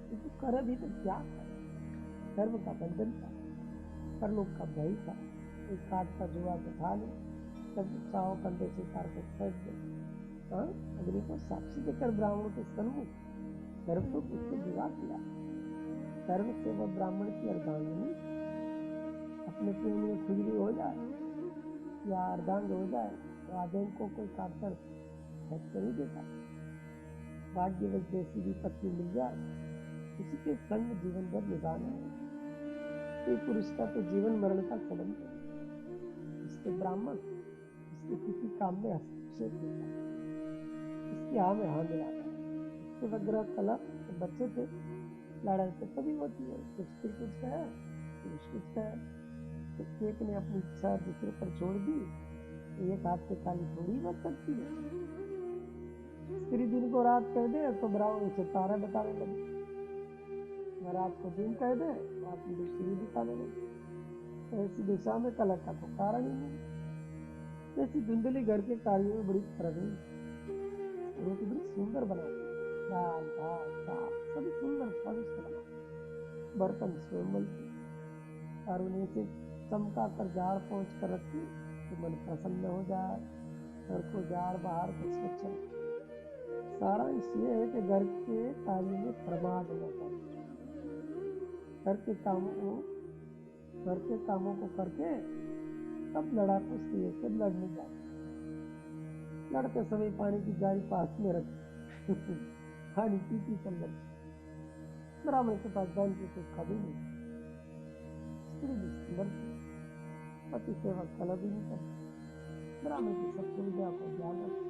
किंतु करे भी तो क्या करे? धर्म का बंधन था, परलोक का भय था। एक काट का जुआ बैठा ले, तब चाहो कंधे से उतार कर फेंक दे। अग्नि को साक्षी देकर ब्राह्मण के सन्मुख धर्म को उससे विवाह किया। धर्म से वह ब्राह्मण की अर्धांगिनी अपने प्रेम में खुजली हो जाए या अर्धांग हो जाए तो आदेश को कोई काटकर फेंक नहीं देता। भाग्यवश जैसी भी पत्नी मिल जाए, उसी के संग जीवन भर निभाना है। ये पुरुष का तो जीवन मरण का संबंध है। इसके ब्राह्मण इसके किसी काम में हस्तक्षेप देता, इसकी हाँ में हाँ मिलाता। इसके वग्रह कला तो बच्चे थे, लड़ाई तो तभी होती है, कुछ कहे, कुछ कहे। तो एक ने अपनी इच्छा दूसरे पर छोड़ दी, तो एक हाथ से ताली थोड़ी बच सकती है। स्त्री दिन को रात कह दे तो ब्राह्मण उसे तारा बताने लगे, रात को दिन कह दे तो आप दूसरी दिखाने लगे। तो ऐसी दिशा में कलह का तो कारण ही नहीं। ऐसी धुंधली घर के कार्यों में बड़ी प्रवीण, रोटी बड़ी सुंदर बनाती, दाल भात साग सभी सुंदर स्वादिष्ट बनाती, बर्तन स्वयं मलती और उन्हें से चमका कर झाड़ पहुँच कर रखती तो मन प्रसन्न हो जाए। घर को झाड़ बाहर को स्वच्छ रखती। सारांश ये है कि घर के कार्य में प्रमाद न करें। घर के कामों को करके तब लड़ाकू स्त्रियों से लड़ने जाते। लड़ते समय पानी की जारी पास में रखी पानी पीती चल रही। ब्राह्मण के पास धन की कोई कभी नहीं, स्त्री भी सुंदर थी, पति सेवा कला भी नहीं करती। ब्राह्मण की सब सुविधा को ध्यान रखती,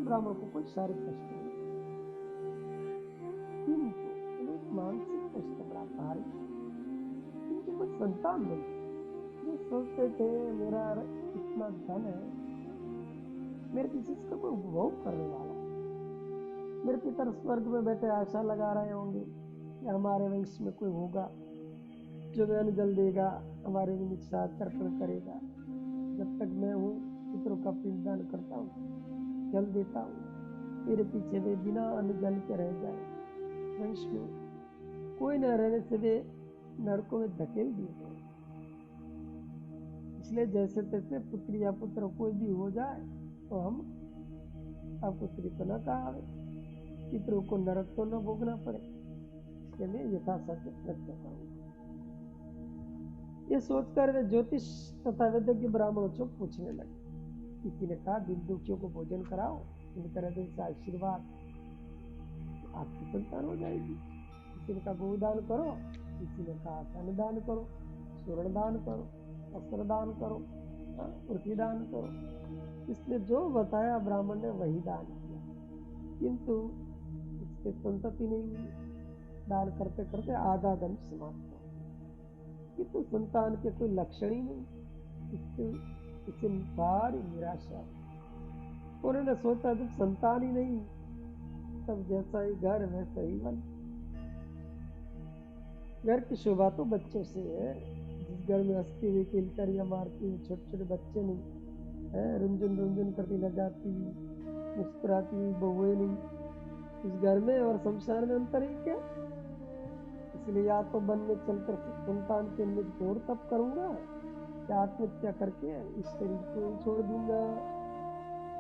ब्राह्मण को कोई शारीरिक कष्ट नहीं, किंतु एक मानसिक कष्ट बड़ा भारी, किंतु कोई संतान नहीं। जो सोचते थे मेरा इतना धन है, मेरे किसी का कोई उपभोग करने वाला है, मेरे पितर स्वर्ग में बैठे आशा लगा रहे होंगे कि हमारे वंश में कोई होगा जो अन्न जल देगा, हमारे निमित्त श्राद्ध तर्पण करेगा। जब तक मैं हूँ पितरों का पिंडदान करता हूँ, जल देता हूँ, मेरे पीछे वे बिना अन्न जल के रह जाए। वंश में कोई न रहने से वे नरकों में धकेल दिए। इसलिए जैसे तैसे पुत्री या पुत्र कोई भी हो जाए तो हम अपुत्री तो न कहावे, पितरों को नरक तो न भोगना पड़े, इसलिए मैं यथासाध्य प्रयत्न करूंगा। ये सोचकर वे ज्योतिष तथा वैद्य ब्राह्मणों से पूछने लगे। किसी ने कहा दिन दुखियों को भोजन कराओ, इनके हृदय से आशीर्वाद, आपकी संतान हो जाएगी। किसी ने कहा गोदान करो, किसी ने कहा धनदान करो, स्वर्ण दान करो, वस्त्र दान करो, पृथ्वी दान करो। इसने जो बताया ब्राह्मण ने वही दान किया, किंतु इससे संतति नहीं हुई। दान करते करते आधा धन समाप्त हो, किंतु संतान के कोई लक्षण ही नहीं। इसे भारी निराशा। उन्होंने सोचा जब संतान ही नहीं तब जैसा ही घर वैसा ही मन। घर की शोभा तो बच्चों से है। जिस घर में हंसती हुई किलकारियां मारती हुई छोटे छोटे बच्चे नहीं है, रुंझुन रुंझुन करती न जाती हुई मुस्कुराती हुई बहुएं नहीं, उस घर में और शमशान में अंतर ही क्या। इसलिए या तो वन में चलकर संतान के लिए घोर तप करूंगा या आत्महत्या करके इस शरीर को छोड़ दूंगा।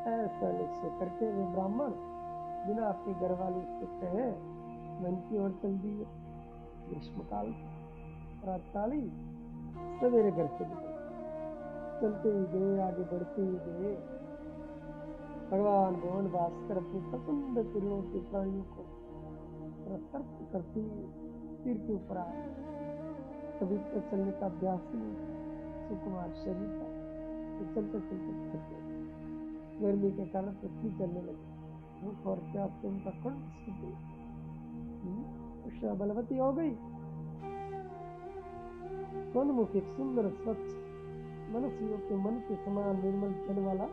ऐसा निश्चय करके वे ब्राह्मण बिना अपनी घरवाली से कहे वन की ओर चल दिए। ग्रीष्मकाल प्रातःकाली सवेरे घर से निकले, चलते ही गए, आगे बढ़ते ही गए। भगवान भगवान भास्कर अपनी पसंद तीरों के प्राणियों को सर्प करती तीर के ऊपर आए। कभी तो चलने का अभ्यास नहीं, सुकुमार शरीर था, तो चलते चलते थक गए। गर्मी के कारण पृथ्वी चलने लगी, भूख और प्यास से उनका कंठ सूख गई, उषा बलवती हो गई। सन्मुख एक सुंदर स्वच्छ मनुष्यों के मन के समान निर्मल जल वाला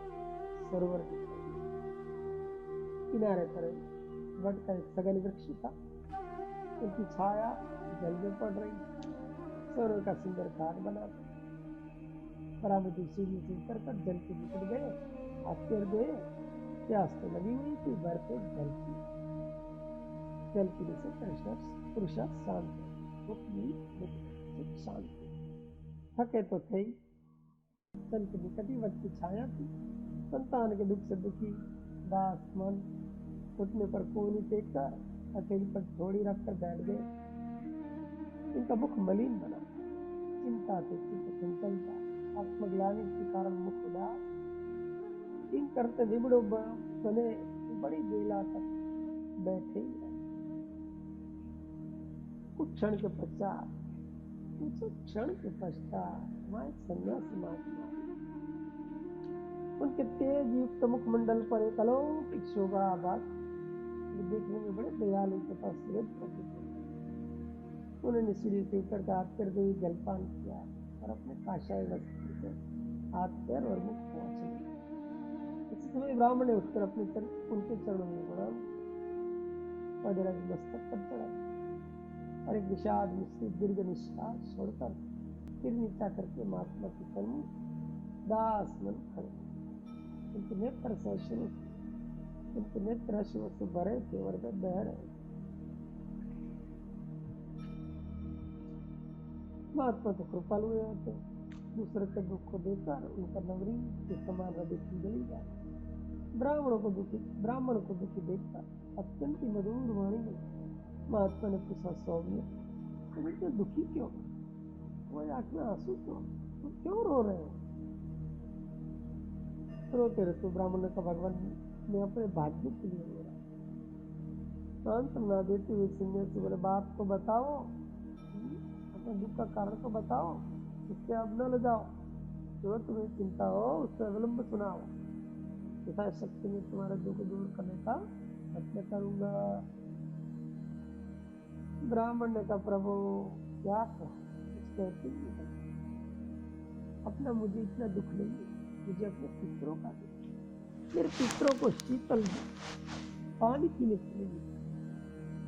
सरोवर दिखाई। किनारे पर वट का एक सघन वृक्ष था, उनकी छाया जल में पड़ रही। सरोवर का सुंदर घाट बना था। बरामदी सीढ़ी से उतरकर जल के निकल गए, हाथ पैर धोए। प्यास तो लगी हुई थी, भर पे जल पी। जल पीने से पुरुषा शांत, भूख मिली शांत। थके तो थे ही, जल के निकट ही वट की छाया थी। संतान के दुख से दुखी दास मन घुटने पर कोहनी टेक कर हथेली पर थोड़ी रखकर बैठ गए। इनका मुख मलिन बना, चिंता से चित्त चंचल था, आत्मग्लानि के कारण मुख उदास। इन करते विबड़ो बने बड़ी बेला तक बैठे ही रहे। कुछ क्षण के पश्चात वहां एक सन्यासी महात्मा, उनके तेज युक्त मुखमंडल पर एक अलौकिक शोभा आभास, देखने में बड़े दयालु तथा सूरज प्रतीत होते। उन्होंने सीढ़ी से उतर कर हाथ पैर धोए, जलपान किया और अपने काशाय वस्त्र से हाथ पैर और मुख पहुंचे। इसी समय ब्राह्मण ने उठकर उनके चरणों में प्रणाम किया, मस्तक पर चढ़ा और एक विषाद मिश्रित दीर्घ निश्वास छोड़कर फिर नीचा करके महात्मा के सन्मुख दास मन खड़े। उनके नेत्र अश्रु से भरे थे और वे बह रहे। महात्मा तो कृपालु होते, दूसरे के दुख को देखकर उनका नवरी के समान हृदय पिघल जाए। ब्राह्मण को दुखी देखकर अत्यंत मधुर वाणी में महात्मा ने पूछा, सौम्य तुम इतने दुखी क्यों, तुम्हारी आंख में आंसू क्यों, तुम क्यों रो रहे हो? रोते रहते ब्राह्मण ने कहा, भगवान मैं अपने भाग्य के लिए रो रहा। शांत ना देते हुए सन्यासी बोले, बात तो बताओ, अपने दुख का कारण तो बताओ, उससे अब न लजाओ, जो तुम्हें चिंता हो उससे अवलंब सुनाओ, यथा शक्ति में तुम्हारे दुख दूर करने का यत्न करूंगा। ब्राह्मण ने कहा, प्रभु क्या कहते हैं, अपना मुझे इतना दुख नहीं, मुझे अपने पितरों का दुख, मेरे पितरों को शीतल पानी पीने के लिए।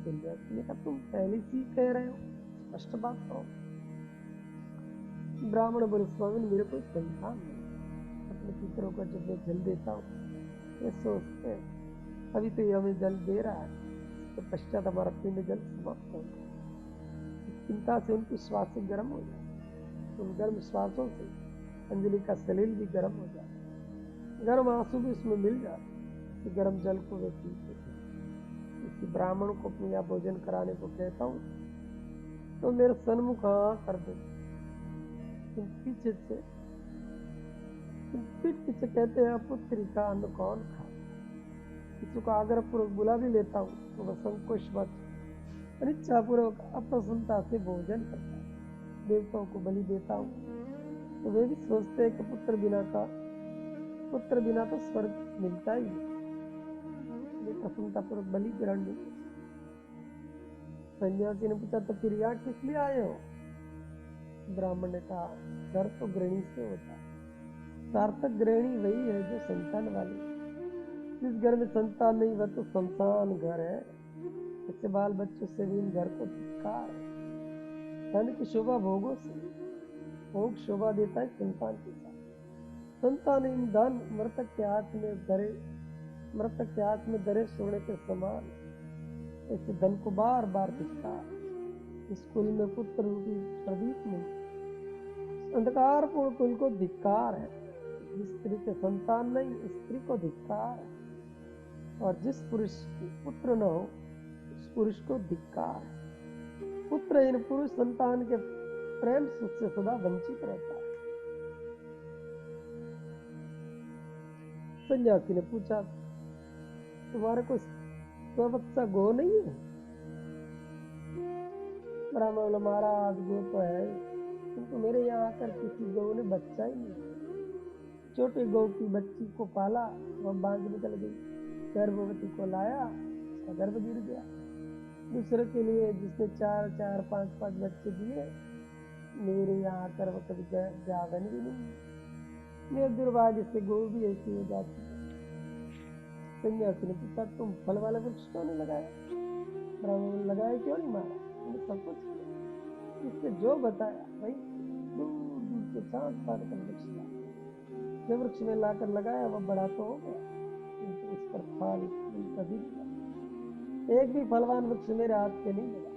सन्यासी ने कहा, तुम पहले से कह रहे हो, स्पष्ट बात करो। ब्राह्मण बोले, स्वामी मेरे कोई संतान नहीं, अपने पितरों का जब मैं जल देता हूँ ये सोचते अभी तो ये हमें जल दे रहा है, तो पश्चात हमारा पिंड जल समाप्त होगा, चिंता से उनकी श्वास गर्म हो जाए, उन गर्म श्वासों से अंजलि का सलील भी गर्म हो जाए, गर्म आंसू भी उसमें मिल जाए, कि गर्म जल को वे पीते। किसी ब्राह्मण को अपने यहाँ भोजन कराने को कहता हूँ तो मेरे सन्मुख कर दे, पीछे से पीठ पीछे कहते हैं पुत्री का अन्न कौन खा। किसी को आग्रह पूर्वक बुला भी लेता हूँ तो वह संकोच मत अनिच्छा पूर्वक अप्रसन्नता से भोजन करता है। देवताओं को बलि देता हूँ तो वे भी सोचते हैं कि पुत्र बिना तो स्वर्ग मिलता ही नहीं, प्रसन्नता पूर्वक बलि ग्रहण नहीं। सन्यासी ने पूछा तो फिर यहाँ किस लिए आए हो? ब्राह्मण ने कहा घर तो गृहिणी से होता है, सार्थक गृहिणी वही है जो संतान वाली। जिस घर में संतान नहीं वह तो शमशान घर है। इससे बाल बच्चों से भी इन घर को धिक्कार है। धन की शोभा भोगों से, भोग शोभा देता है संतान के साथ। संतान इन धन मृतक के हाथ में दरे सोने के समान। ऐसे धन को बार बार धिक्कार। इस कुल में पुत्र रूपी प्रदीप नहीं, अंधकारपूर्ण कुल को धिक्कार है। जिस स्त्री के संतान नहीं स्त्री को धिक्कार है, और जिस पुरुष के पुत्र न हो उस पुरुष को धिक्कार है। पुत्रहीन पुरुष संतान के प्रेम सुख से सदा वंचित रहता है। सन्यासी ने पूछा तुम्हारे को स्वबच्चा गो नहीं है? ब्राह्मण बोला महाराज गो तो है, किंतु मेरे यहाँ आकर किसी गौ ने बच्चा ही नहीं। छोटे गौ की बच्ची को पाला, वह बांझ निकल गई। गर्भवती को लाया, उसका गर्भ गिर गया। दूसरे के लिए जिसने 4 5 बच्चे दिए, मेरे यहाँ आकर वह कभी जागन भी नहीं। मेरे दुर्भाग्य से गौ भी ऐसी हो जाती है। सन्यासी ने पूछा तुम फल वाला वृक्ष क्यों नहीं लगाया? ब्राह्मण लगाया क्यों नहीं मारा? सब कुछ इससे जो बताया भाई दूर दूर के साथ कर वृक्ष लाया। जब वृक्ष में लाकर लगाया वह बड़ा तो हो गया, किंतु उस पर फल कभी नहीं। एक भी फलवान वृक्ष मेरे हाथ पे नहीं लगा।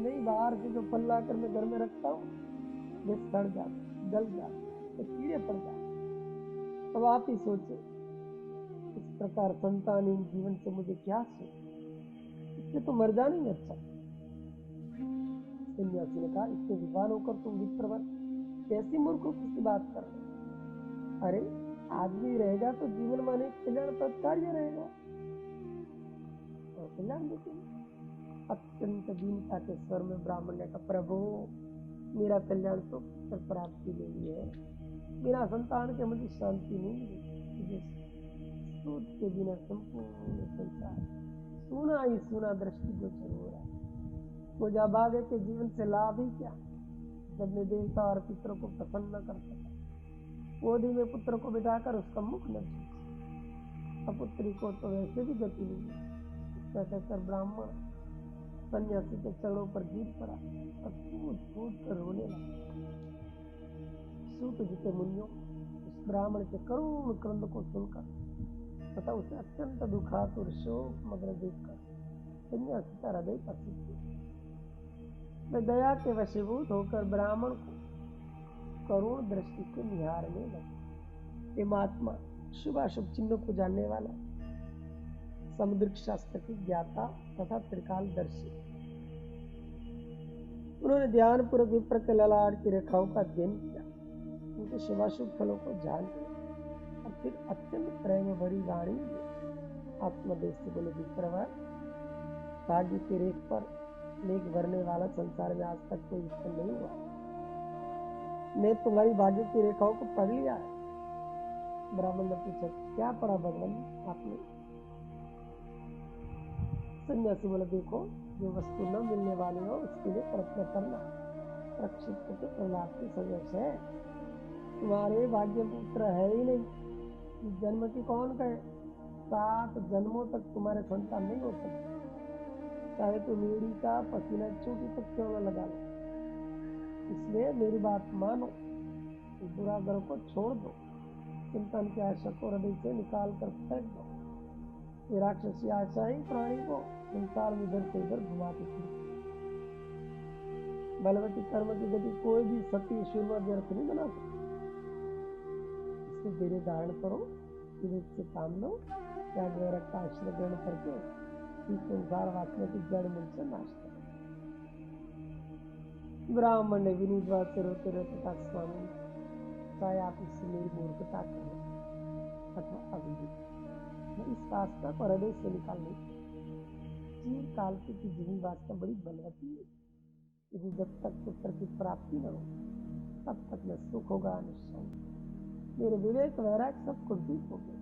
नहीं बाहर से जो फल लाकर मैं घर में रखता हूँ वे सड़ जाते, जल जाते, तो कीड़े पड़ जाते। अब आप ही सोचे इस प्रकार संतानहीन जीवन से मुझे क्या सोच, इससे तो मर जाना ही अच्छा। सन्यासी ने कहा इससे विद्वान होकर तुम विप्रवर कैसी मूर्खों की बात कर रहे? अरे आदमी रहेगा तो जीवन में अनेक कल्याणप्रद कार्य रहेगा और कल्याण देखेंगे। अत्यंत दीनता के स्वर में ब्राह्मण ने कहा प्रभु मेरा कल्याण तो पुत्र प्राप्ति के लिए है, बिना संतान के मुझे शांति नहीं मिलेगी। सूद के बिना संपूर्ण संसार सुना ही सुना दृष्टि गोचर हो रहा है। मुझे अब आगे के जीवन से लाभ ही क्या, जब मैं देवता और पितरों को प्रसन्न न कर सका। गोदी में पुत्र को बिठाकर उसका मुख न छूटा, अपुत्री को तो वैसे भी गति नहीं। कहकर ब्राह्मण सन्यासी के चरणों पर गिर पड़ा और कूद कूद कर रोने लगा। सूत जी के मुनियों उस ब्राह्मण के करुण क्रंद को सुनकर तथा उसे अत्यंत दुखातुर शोक मग्न देखकर सन्यासी का हृदय पसीज गया। मैं दया के वशीभूत होकर ब्राह्मण को करुण दृष्टि से निहारने लगा। हे महात्मा, शुभाशुभ चिन्हों को जानने वाला, समुद्रिक शास्त्र की ज्ञाता तथा त्रिकालदर्शी, उन्होंने ध्यान पूर्वक विप्र के ललाट की रेखाओं का अध्ययन किया, उनके शुभाशुभ फलों को जान लिया और फिर अत्यंत प्रेम भरी वाणी आत्मदेश से बोले विप्रवर, भाग्य की रेख पर लेख भरने वाला संसार में आज तक कोई उत्पन्न नहीं हुआ। मैं तुम्हारी भाग्य की रेखाओं को पढ़ लिया है। ब्राह्मण ने पूछा क्या पढ़ा भगवान आपने? सन्यासी बोला देखो जो वस्तु न मिलने वाली हो उसके लिए प्रयत्न करना प्रक्षिप्त के प्रहलाद की सजश है। तुम्हारे भाग्य पुत्र है ही नहीं, जन्म की कौन कहे? 7 जन्मों तक तुम्हारे संतान नहीं हो सकते, चाहे तो मेरी का पसीना चोटी तक क्यों न लगा लो। इसलिए मेरी बात मानो, दुराग्रह को छोड़ दो, चिंतन की आशा को हृदय से निकाल कर फेंक दो। ये राक्षसी आशा ही प्राणी को संसार में इधर से उधर घुमाती थी। बलवती कर्म की गति कोई भी सती शूरमा व्यर्थ नहीं बना सकता। इससे धीरे धारण करो, विवेक से काम लो, त्याग वैराग का आश्रय ग्रहण करके इस संसार वासना की जड़ मूल से नाश करो। ब्राह्मण ने विनीत बात से रोते रोते कहा, स्वामी चाहे आप इससे मेरी मूर्खता करें अथवा अविवेक, मैं इस वासना को हृदय से निकाल नहीं सकता। चिर काल की जीवनी वासना बड़ी बलवती है, यदि जब तक पुत्र की प्राप्ति न हो तब तक न सुख होगा न शांति। मेरे विवेक वैराग सब कुछ डूब हो गए।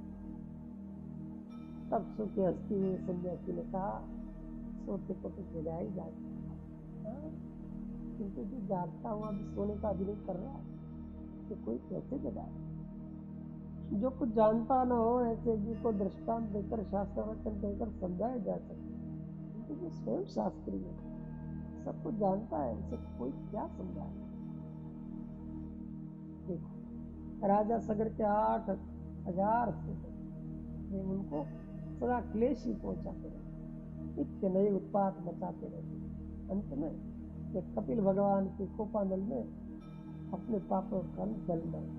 तब सुखी हस्ती हुए सन्यासी ने कहा, सोते को तो जगाया ही जाता है, किंतु जो जागता हुआ अभी सोने का अभिनय कर रहा है तो कोई कैसे जगाए। जो कुछ जानता न हो ऐसे जी को दृष्टांत देकर शास्त्र वचन कहकर समझाया जा सकता है, किंतु जो स्वयं शास्त्री है, सब कुछ जानता है, उसे कोई क्या समझाए। देखो राजा सगर के 8,000 वे उनको सदा क्लेश ही पहुंचाते रहे, नित्य नए उत्पात मचाते रहे। अंत में वे कपिल भगवान के कोपानल में अपने पापों का जल मरे।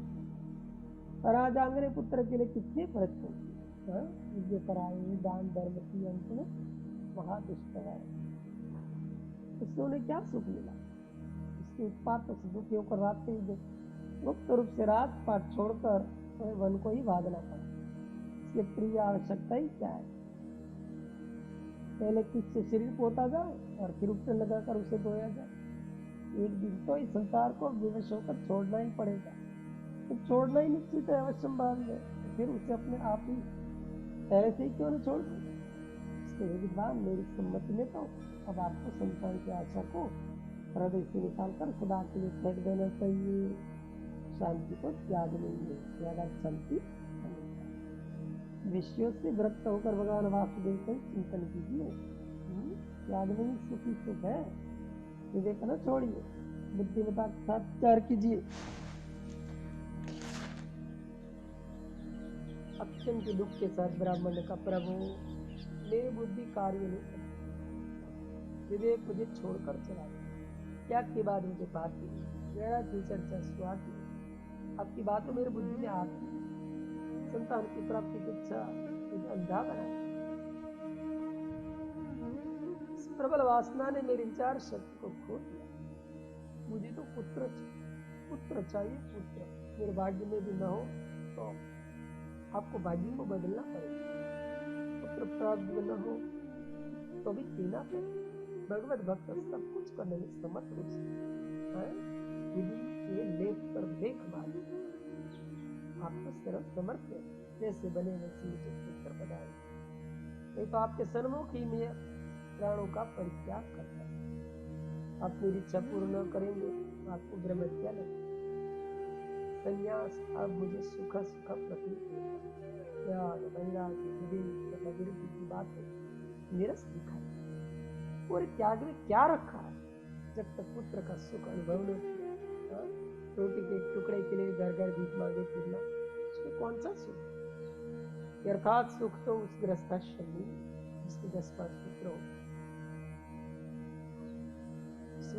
राजा अंग्रे पुत्र के लिए कितने परिश्रम किए, यज्ञ कराए, दान धर्म की, अंत में महादुष्ट कराए, उससे उन्हें क्या सुख मिला। इसके उत्पात से दुखी होकर रात ही गुप्त रूप से राजपाट छोड़कर वन को ही भागना पड़ा। इसके प्रिय आवश्यकता ही क्या है, पहले किससे शरीर पोता जाए और फिर उपटे लगाकर उसे धोया जाए। एक दिन तो इस संसार को विवश होकर छोड़ना ही पड़ेगा, तो छोड़ना ही निश्चित है, अवश्य बांध ले, तो फिर उसे अपने आप ही पहले से ही क्यों न छोड़ दे। इसके विद्वान मेरी सम्मति में तो अब आपको संतान की आशा को हृदय से निकालकर सदा के लिए फेंक देना चाहिए। शांति को त्याग नहीं है, त्याग शांति। विषयों से विरक्त होकर भगवान वासुदेव का चिंतन कीजिए, त्याग में ही सुखी सुख है। विवेक न छोड़िए, बुद्धिमता के साथ विचार कीजिए। अत्यंत दुख के साथ ब्राह्मण ने कहा, प्रभु मेरी बुद्धि कार्य नहीं करती, विवेक मुझे छोड़कर चला गया। त्याग के बाद मुझे बात की गहरा की चर्चा स्वाद आपकी बातों मेरी बुद्धि में आती, संतान की प्राप्ति की इच्छा मुझे अंधा बना। इस प्रबल वासना ने मेरी विचार शक्ति को खो दिया। मुझे तो पुत्र चाहिए, पुत्र मेरे भाग्य में भी न हो तो आपको भाग्य को बदलना पड़ेगा। पुत्र प्राप्त न हो तो भी देना पड़ेगा। भगवत भक्त सब कुछ करने में समर्थ हो सकता है, विधि के लेख पर लेख मारे। आप तो सिर्फ समर्थ है, जैसे बने वैसे मुझे पुत्र बनाए, नहीं तो आपके सन्मुख ही में प्राणों का परित्याग करता है। आप मेरी इच्छा पूर्ण न करेंगे तो आपको ब्रह्मत्या लगेगी। संन्यास अब मुझे सुखा प्रतीत होता है। त्याग वैराग्य विवेक तथा विरक्ति की बातें निरस दिखाई। और त्याग में क्या रखा है, जब तक पुत्र का सुख अनुभव न किया, रोटी के टुकड़े के लिए घर घर भीख मांगे फिरना, उसमें कौन सा सुख। अर्थात सुख तो उस गृहस्थाश्रम में जिसके 10-5 पुत्र हो,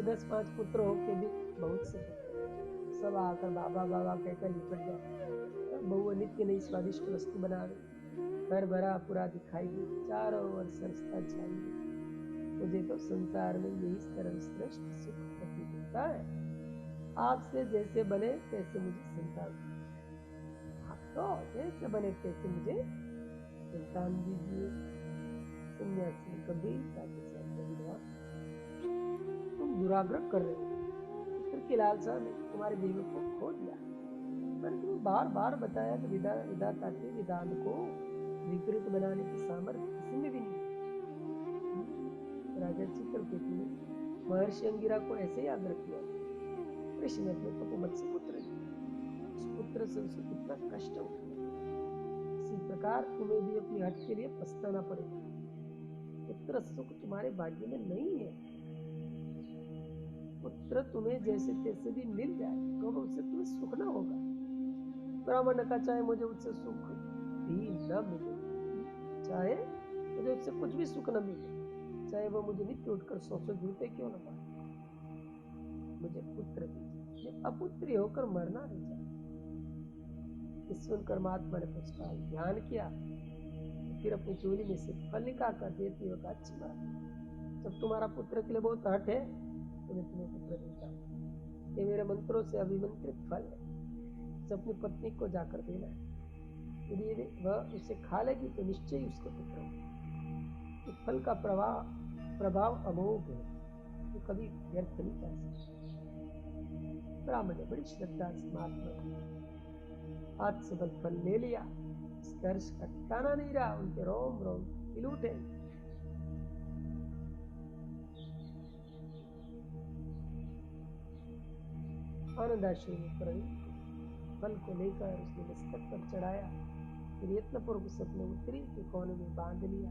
10-5 पुत्र हो के भी बहुत से पुत्र सब आकर बाबा बाबा कहकर निपट जाए। बहु नित्य नई स्वादिष्ट वस्तु बना रही, घर भरा पूरा दिखाई दी, चारों ओर सरसता छाई। मुझे तो संसार में यही सर्वश्रेष्ठ सुख प्रतीत होता है। आपसे जैसे बने तैसे मुझे संतान, आप तो जैसे बने तैसे मुझे संतान दीजिए। सन्यासी गंभीरता के साथ बोला, तुम दुराग्रह कर रहे हो, पुत्र की लालसा में तुम्हारे विवेक को खो दिया। मैंने तुम्हें बार बार बताया कि विधाता के विधान को विकृत बनाने की सामर्थ्य किसी में भी नहीं। राजा चित्रकेतु ने महर्षि अंगिरा को ऐसे याद रखिया, ऋषि ने अपने तपोवत से पुत्र दिया, उस पुत्र से उसे कितना कष्ट उठाया। इसी प्रकार तुम्हें भी अपनी हट के लिए पछताना पड़ेगा। पुत्र सुख तुम्हारे भाग्य में नहीं है। पुत्र तुम्हें जैसे तैसे भी मिल जाए तो उससे तुम्हें सुख ना होगा। ब्राह्मण का चाहे मुझे उससे सुख भी न मिले, चाहे मुझे उससे कुछ भी सुख न मिले, चाहे वो मुझे नित्य उठकर 100 जूते क्यों न मारे, मुझे पुत्र दीजिए, मैं अपुत्री होकर मरना नहीं चाहता। इस सुनकर महात्मा ने कुछ काल ध्यान किया, फिर अपनी चोली में से फल निकाल कर देती हुए कहा, अच्छी बात, जब तुम्हारा पुत्र के लिए बहुत हट है तो मैं तुम्हें पुत्र देता हूँ। ये मेरे मंत्रों से अभिमंत्रित फल है, इसे अपनी पत्नी को जाकर देना है। यदि वह इसे खा लेगी तो निश्चय ही उसको पुत्र होगा। इस फल का प्रभाव अमोघ है, तो कभी व्यर्थ नहीं जा सकता। ब्राह्मण ने बड़ी श्रद्धा से महात्मा हाथ से फल ले लिया। स्पर्श का ठिकाना नहीं रहा, उनके रोम रोम हिल उठे। आनंदाश्रय में परिणित फल को लेकर उसने मस्तक पर चढ़ाया, फिर यत्नपूर्वक उसे अपने उत्तरी के कोने में बांध लिया।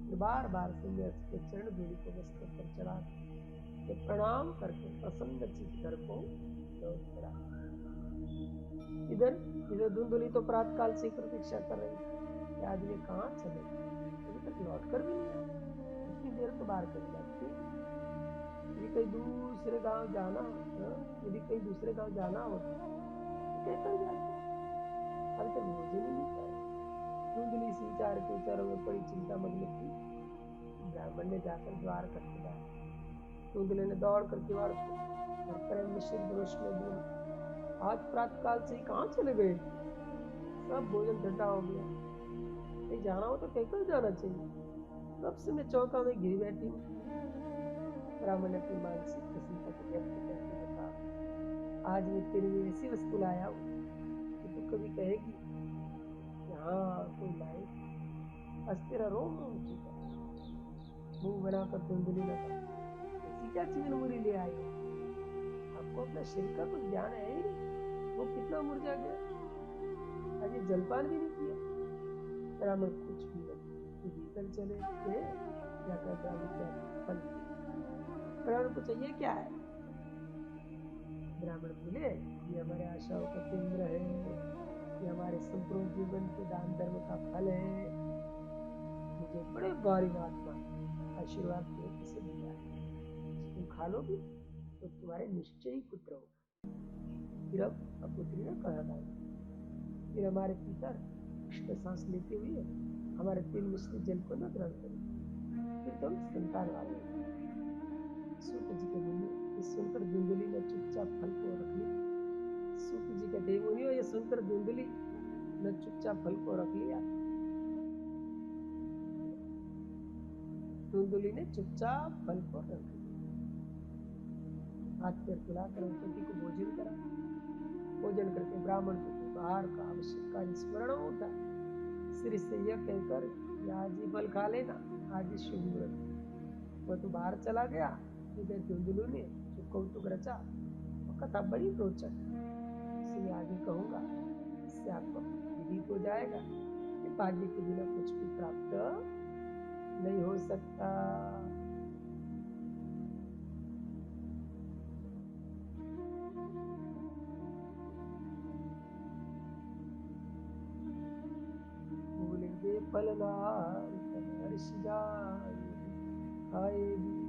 फिर बार बार संन्यासी के चरण धूलि को मस्तक पर चढ़ा प्रणाम करके प्रसन्न चित्त घर को लौट पड़ा। इधर धुंधुली तो प्रातः काल से प्रतीक्षा कर रही थी, आज वे कहाँ चले, अभी तक लौट कर भी नहीं आए। इतनी देर तो बाहर कर जाती, यदि कहीं दूसरे गांव जाना होता तो कहकर जाते, अभी तक भोजन ही नहीं पाए। धुंधली सी विचारों में बड़ी चिंता मग्न थी। ब्राह्मण ने जाकर द्वार खटखटाया। धुंधली ने दौड़ कर किवाड़ प्रेम मिश्रित रोष में बोली, आज प्रातः काल से कहाँ चले गए, सब भोजन ठंडा हो गया, कहीं जाना हो तो कहकर जाना चाहिए, कब से मैं चौका में घिरी बैठी हूँ। ब्राह्मण ने अपनी मानसिक प्रसन्नता को व्यक्त करते हुए कहा, आज मैं तेरे लिए ऐसी वस्तु लाया हूँ कि तू कभी कहेगी हाँ कोई लाए। आज तेरा रोम रोम चुका। मुंह बनाकर धुंधली लगा, ऐसी क्या चीज मुझे ले आई हो, आपको अपना शरीर का कुछ ज्ञान है ही नहीं, वो कितना मुरझा गया, आज ये जलपान भी नहीं किया। ब्राह्मण कुछ भी नहीं, भीतर चले थे जाकर ब्राह्मण को चाहिए क्या है। ब्राह्मण बोले, ये हमारे आशाओं का केंद्र है, ये हमारे संपूर्ण जीवन के दान धर्म का फल है, मुझे बड़े भारी महात्मा आशीर्वाद दे किसे दिया है, तुम खा लोगी तो तुम्हारे निश्चय ही पुत्र होगा। फिर अब पुत्री ने कहा था, फिर हमारे पिता कृष्ण सांस लेते हुए हमारे तिल मिश्रित जल को न ग्रहण करें, फिर तुम संतान वाले। सूत जी के मुनि ये सुनकर धुंधली ने चुपचाप फल को रख लिया। सूत जी के देव मुनियों ये सुनकर धुंधली ने चुपचाप फल को रख लिया। धुंधली ने चुपचाप फल को रख लिया। हाथ पैर फुलाकर पति को भोजन करा। भोजन करके ब्राह्मण को बाहर का आवश्यक कार्य स्मरण होता, श्री से यह कहकर आज ही फल खा लेना, आज ही शुभ मुहूर्त। वह तो बाहर चला गया। इधर धुंधलू ने जो कौतुक रचा वो कथा बड़ी रोचक, इसलिए आगे कहूंगा, इससे आपको विदित हो जाएगा कि भाग्य के बिना कुछ भी प्राप्त नहीं हो सकता। भूलेंगे फलदार हर्ष जाए खाएगी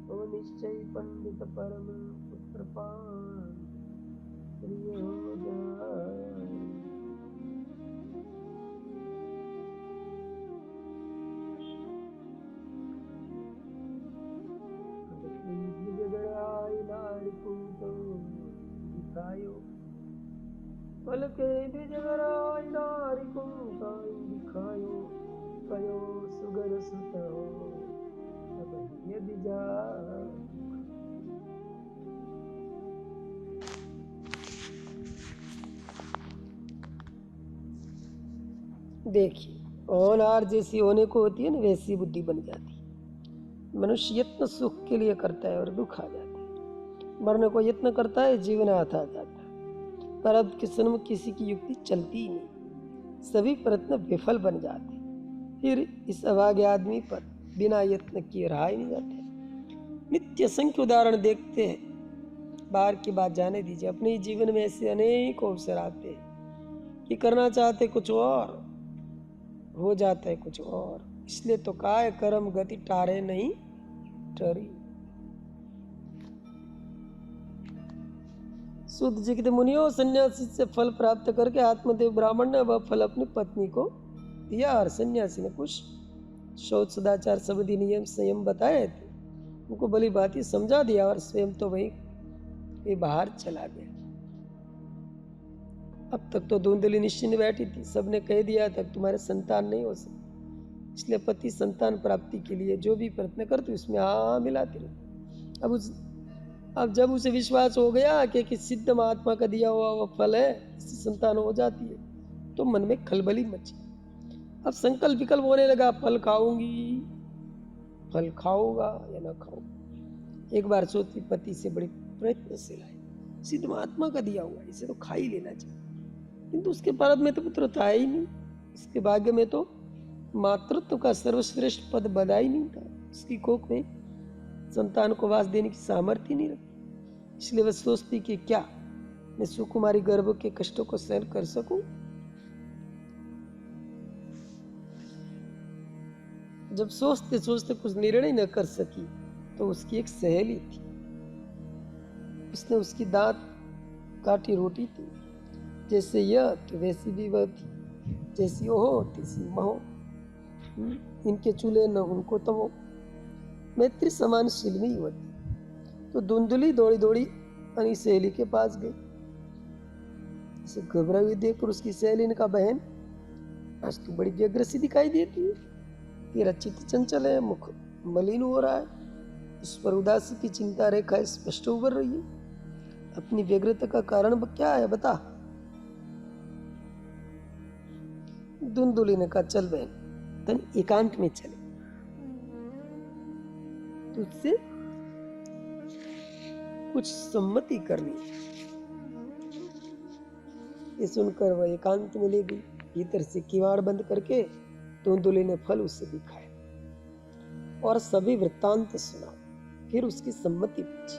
तो निश्चय पंडित परम पुत्र पान प्रिय हो जाए। पल के बिजगराय नारी को दिखायो, कयो सुगर सुत हो अब ये बिजा। देखिए, होनहार जैसी होने को होती है ना, वैसी बुद्धि बन जाती है। मनुष्य यत्न सुख के लिए करता है और दुख आ जाता है, मरने को यत्न करता है, जीवन हाथ आ जाता है। पर अब किसी में किसी की युक्ति चलती ही नहीं, सभी प्रयत्न विफल बन जाते, फिर इस अभागे आदमी पर बिना यत्न किए रहा ही नहीं जाते। नित्य संख्य उदाहरण देखते हैं, बाहर की बात जाने दीजिए, अपने जीवन में ऐसे अनेक अवसर आते हैं कि करना चाहते कुछ और, हो जाता है कुछ और। इसलिए तो काय कर्म गति टारे नहीं टरी। शुद्ध जी कहते मुनियों सन्यासी से फल प्राप्त करके आत्मदेव ब्राह्मण ने वह फल अपनी पत्नी को दिया और सन्यासी ने कुछ शौच सदाचार सबदी नियम संयम बताए थे, उनको भली भांति समझा दिया और स्वयं तो वही बाहर चला गया। अब तक तो धुंधली निश्चिंत बैठी थी, सबने कह दिया था तुम्हारे संतान नहीं हो सकते, इसलिए पति संतान प्राप्ति के लिए जो भी प्रयत्न करती उसमें हाँ मिलाती रही। अब जब उसे विश्वास हो गया कि सिद्ध महात्मा का दिया हुआ वो फल है, इससे संतान हो जाती है, तो मन में खलबली मची। अब संकल्प विकल्प होने लगा, फल खाऊंगी, फल खाऊंगा या ना खाऊंगा। एक बार सोचती पति से बड़ी प्रयत्न से लाए, सिद्ध महात्मा का दिया हुआ इसे तो खा ही लेना चाहिए, किंतु उसके प्रारब्ध में तो पुत्र था ही नहीं, उसके भाग्य में तो मातृत्व का सर्वश्रेष्ठ पद बधा ही नहीं था, उसकी कोख में संतान को वास देने की सामर्थ्य नहीं रखी। इसलिए वह सोचती कि क्या मैं सुकुमारी गर्भ के कष्टों को सहन कर सकूं। जब सोचते सोचते कुछ निर्णय न कर सकी तो उसकी एक सहेली थी, उसने उसकी दांत काटी रोटी थी, जैसे यह तो वैसी भी वह थी, जैसी वो हो तैसी महो, इनके चूल्हे न उनको तो वो मैत्री समान शिलमी होती। तो धुंधली दौड़ी दौड़ी अपनी सहेली के पास गई, उसे घबराई हुई देखकर उसकी सहेली ने कहा बहन आज तू बड़ी व्यग्र सी दिखाई देती है, तेरा चित्त चंचल है, मुख मलिन हो रहा है, इस पर उदासी की चिंता रेखा स्पष्ट उभर रही है, अपनी व्यग्रता का कारण क्या है बता। धुंधली ने कहा चल बहन तन एकांत में चले, तुझसे कुछ सम्मति करनी। ये सुनकर वह एकांत में ले गई, भीतर से किवाड़ बंद करके धुंधली ने फल उससे दिखाया और सभी वृत्तांत सुना, फिर उसकी सम्मति पूछी,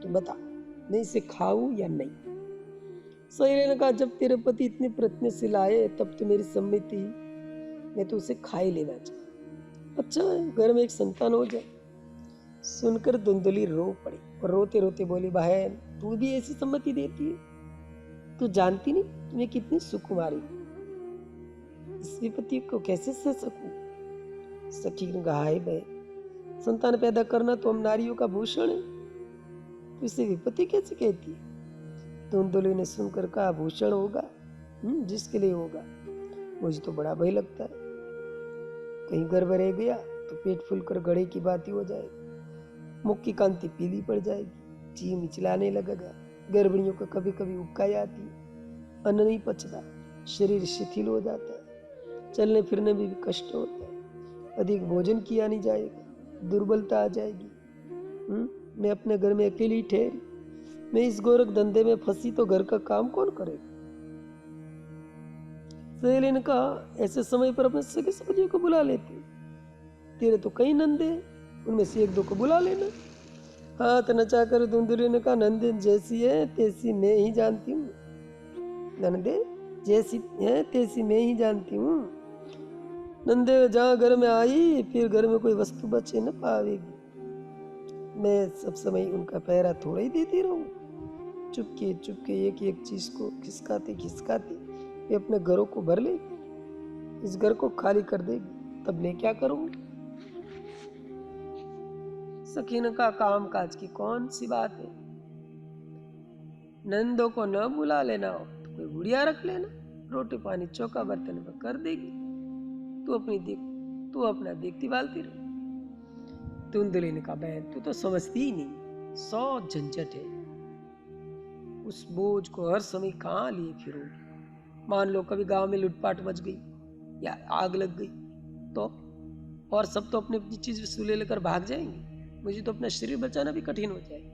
तू बता मैं इसे खाऊं या नहीं। सहेली ने कहा जब तेरे पति इतने प्रयत्न से लाए तब तो मेरी सम्मति, मैं तो उसे खा ही लेना चाहिए, अच्छा है घर में एक संतान हो जाए। सुनकर धुंधली रो पड़ी और रोते रोते बोली बहन तू भी ऐसी सम्मति देती है, तू जानती नहीं मैं कितनी सुकुमारी, इस विपत्ति को कैसे सह सकूं। सखी ने कहा है बहन संतान पैदा करना तो हम नारियों का भूषण है, तो इसे विपत्ति कैसे कहती है। धुंधली ने सुनकर कहा भूषण होगा जिसके लिए होगा, मुझे तो बड़ा भय लगता है, कहीं गर्भ रह गया तो पेट फूलकर गड़े की बाती हो जाएगी, मुख की कांति पीली पड़ जाएगी, जी मिचलाने लगेगा, गर्भिणियों को कभी कभी उबकाई आती है, अन्न नहीं पचता, शरीर शिथिल हो जाता है, चलने फिरने में भी कष्ट होता है, अधिक भोजन किया नहीं जाएगा, दुर्बलता आ जाएगी। मैं अपने घर में अकेली ठहरी, मैं इस गोरख धंधे में फंसी तो घर का काम कौन करेगा। सहेली ने कहा ऐसे समय पर अपने सगे संबंधियों को बुला लेते, तेरे तो कई नंदे उनमें से एक दो को बुला लेना। हाथ नचा कर धुंधली ने कहा नंदे जैसी है तैसी मैं ही जानती हूँ, नंदे जैसी है तैसी मैं ही जानती हूँ, नंदे जहाँ घर में आई फिर घर में कोई वस्तु बचे न पावेगी, मैं सब समय उनका पहरा थोड़ा ही देती रहूं, चुपके चुपके एक एक चीज को खिसकाते खिसकाते वे अपने घरों को भर लेगी, इस घर को खाली कर देगी, तब मैं क्या करूंगी। सखी ने कहा काम काज की कौन सी बात है, नंदों को न बुला लेना हो तो कोई बुढ़िया रख लेना, रोटी पानी चौका बर्तन में कर देगी, तू अपना देखती भालती रही। धुंधली ने कहा बहन तू तो समझती ही नहीं, 100 झंझट है, उस बोझ को हर समय कहाँ लिए फिरूंगी, मान लो कभी गांव में लूटपाट मच गई या आग लग गई तो, और सब तो अपनी अपनी चीज वसूले लेकर भाग जाएंगे, मुझे तो अपना शरीर बचाना भी कठिन हो जाएगा,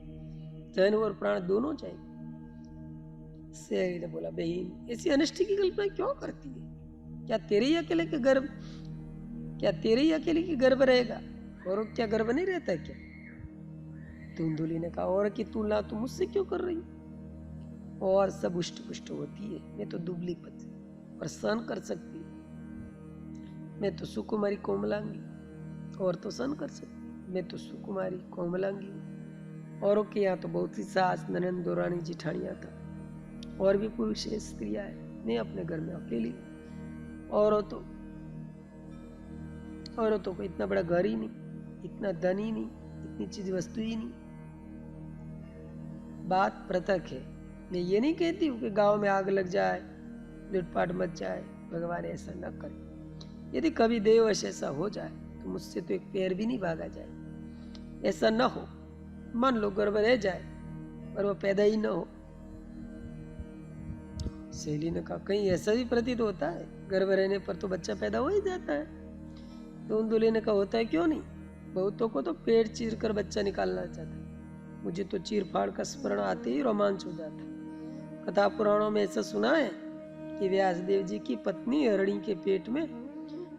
धन और प्राण दोनों जाएंगे। सहेली ने बोला बहन ऐसी अनिष्ट की कल्पना क्यों करती है, क्या तेरे ही अकेले के गर्भ रहेगा और क्या गर्भ नहीं रहता है क्या। धुंधली ने कहा और की तुलना तुम मुझसे क्यों कर रही, और सब उष्ट पुष्ट होती है, मैं तो दुबली पतली और सहन कर सकती, मैं तो सुकुमारी कोमलांगी और तो सहन कर सकती, मैं तो सुकुमारी कोमलांगी हूँ, औरों के यहाँ तो बहुत सी सास ननद दौरानी जिठानियाँ था और भी पुरुष है, स्त्रियाँ है। मैं अपने घर में अकेली, औरतों को इतना बड़ा घर ही नहीं, इतना धन ही नहीं, इतनी चीज वस्तु ही नहीं। बात पृथक है। मैं ये नहीं कहती हूँ कि गांव में आग लग जाए, लूटपाट मच जाए, भगवान ऐसा न करे। यदि कभी देववश ऐसा हो जाए तो मुझसे तो एक पैर भी नहीं भागा जाए। ऐसा न हो, मान लो गर्भ रह जाए पर वो पैदा ही न हो। सहेली ने कहा, कहीं ऐसा भी प्रतीत होता है? गर्भ रहने पर तो बच्चा पैदा हो ही जाता है। तो उन दूल्हे ने कहा, होता है क्यों नहीं, बहुतों को तो पेट चीर कर बच्चा निकालना चाहता है। मुझे तो चीर फाड़ का स्मरण आते ही रोमांच हो जाता है। कथा पुराणों में ऐसा सुना है कि व्यासदेव जी की पत्नी हरणी के पेट में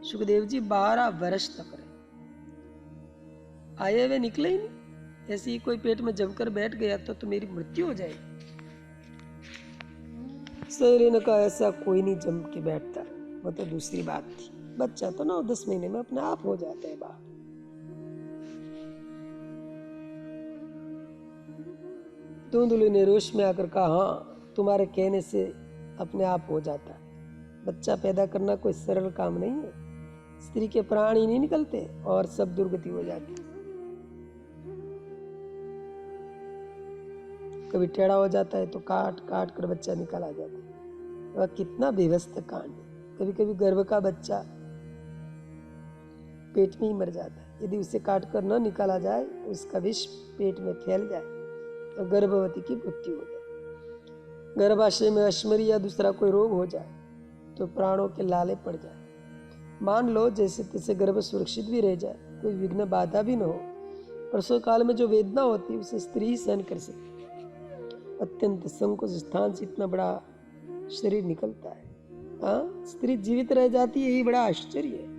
सुखदेव जी 12 वर्ष तक रहे, आए वे निकले ही नहीं। ऐसे ही कोई पेट में जमकर बैठ गया तो मेरी मृत्यु हो जाएगी। सहेली ने कहा, ऐसा कोई नहीं जम के बैठता, वो तो दूसरी बात थी। बच्चा तो 9-10 महीने में अपने आप हो जाता है बाहर। दूल्हे ने रोष में आकर कहा, हाँ, तुम्हारे कहने से अपने आप हो जाता है। बच्चा पैदा करना कोई सरल काम नहीं है। स्त्री के प्राण ही नहीं निकलते और सब दुर्गति हो जाती। कभी टेढ़ा हो जाता है तो काट काट कर बच्चा निकाला जाता है। वह कितना बेवस्त कांड है। कभी कभी गर्भ का बच्चा पेट में ही मर जाता है। यदि उसे काट कर न निकाला जाए तो उसका विष पेट में फैल जाए तो गर्भवती की मृत्यु हो जाए। गर्भाशय में अश्मरी या दूसरा कोई रोग हो जाए तो प्राणों के लाले पड़ जाए। मान लो जैसे तैसे गर्भ सुरक्षित भी रह जाए, कोई विघ्न बाधा भी न हो, प्रसव काल में जो वेदना होती है उसे स्त्री ही सहन कर सकती। अत्यंत संकोच स्थान से इतना बड़ा शरीर निकलता है। हाँ, स्त्री जीवित रह जाती है, यही बड़ा आश्चर्य है।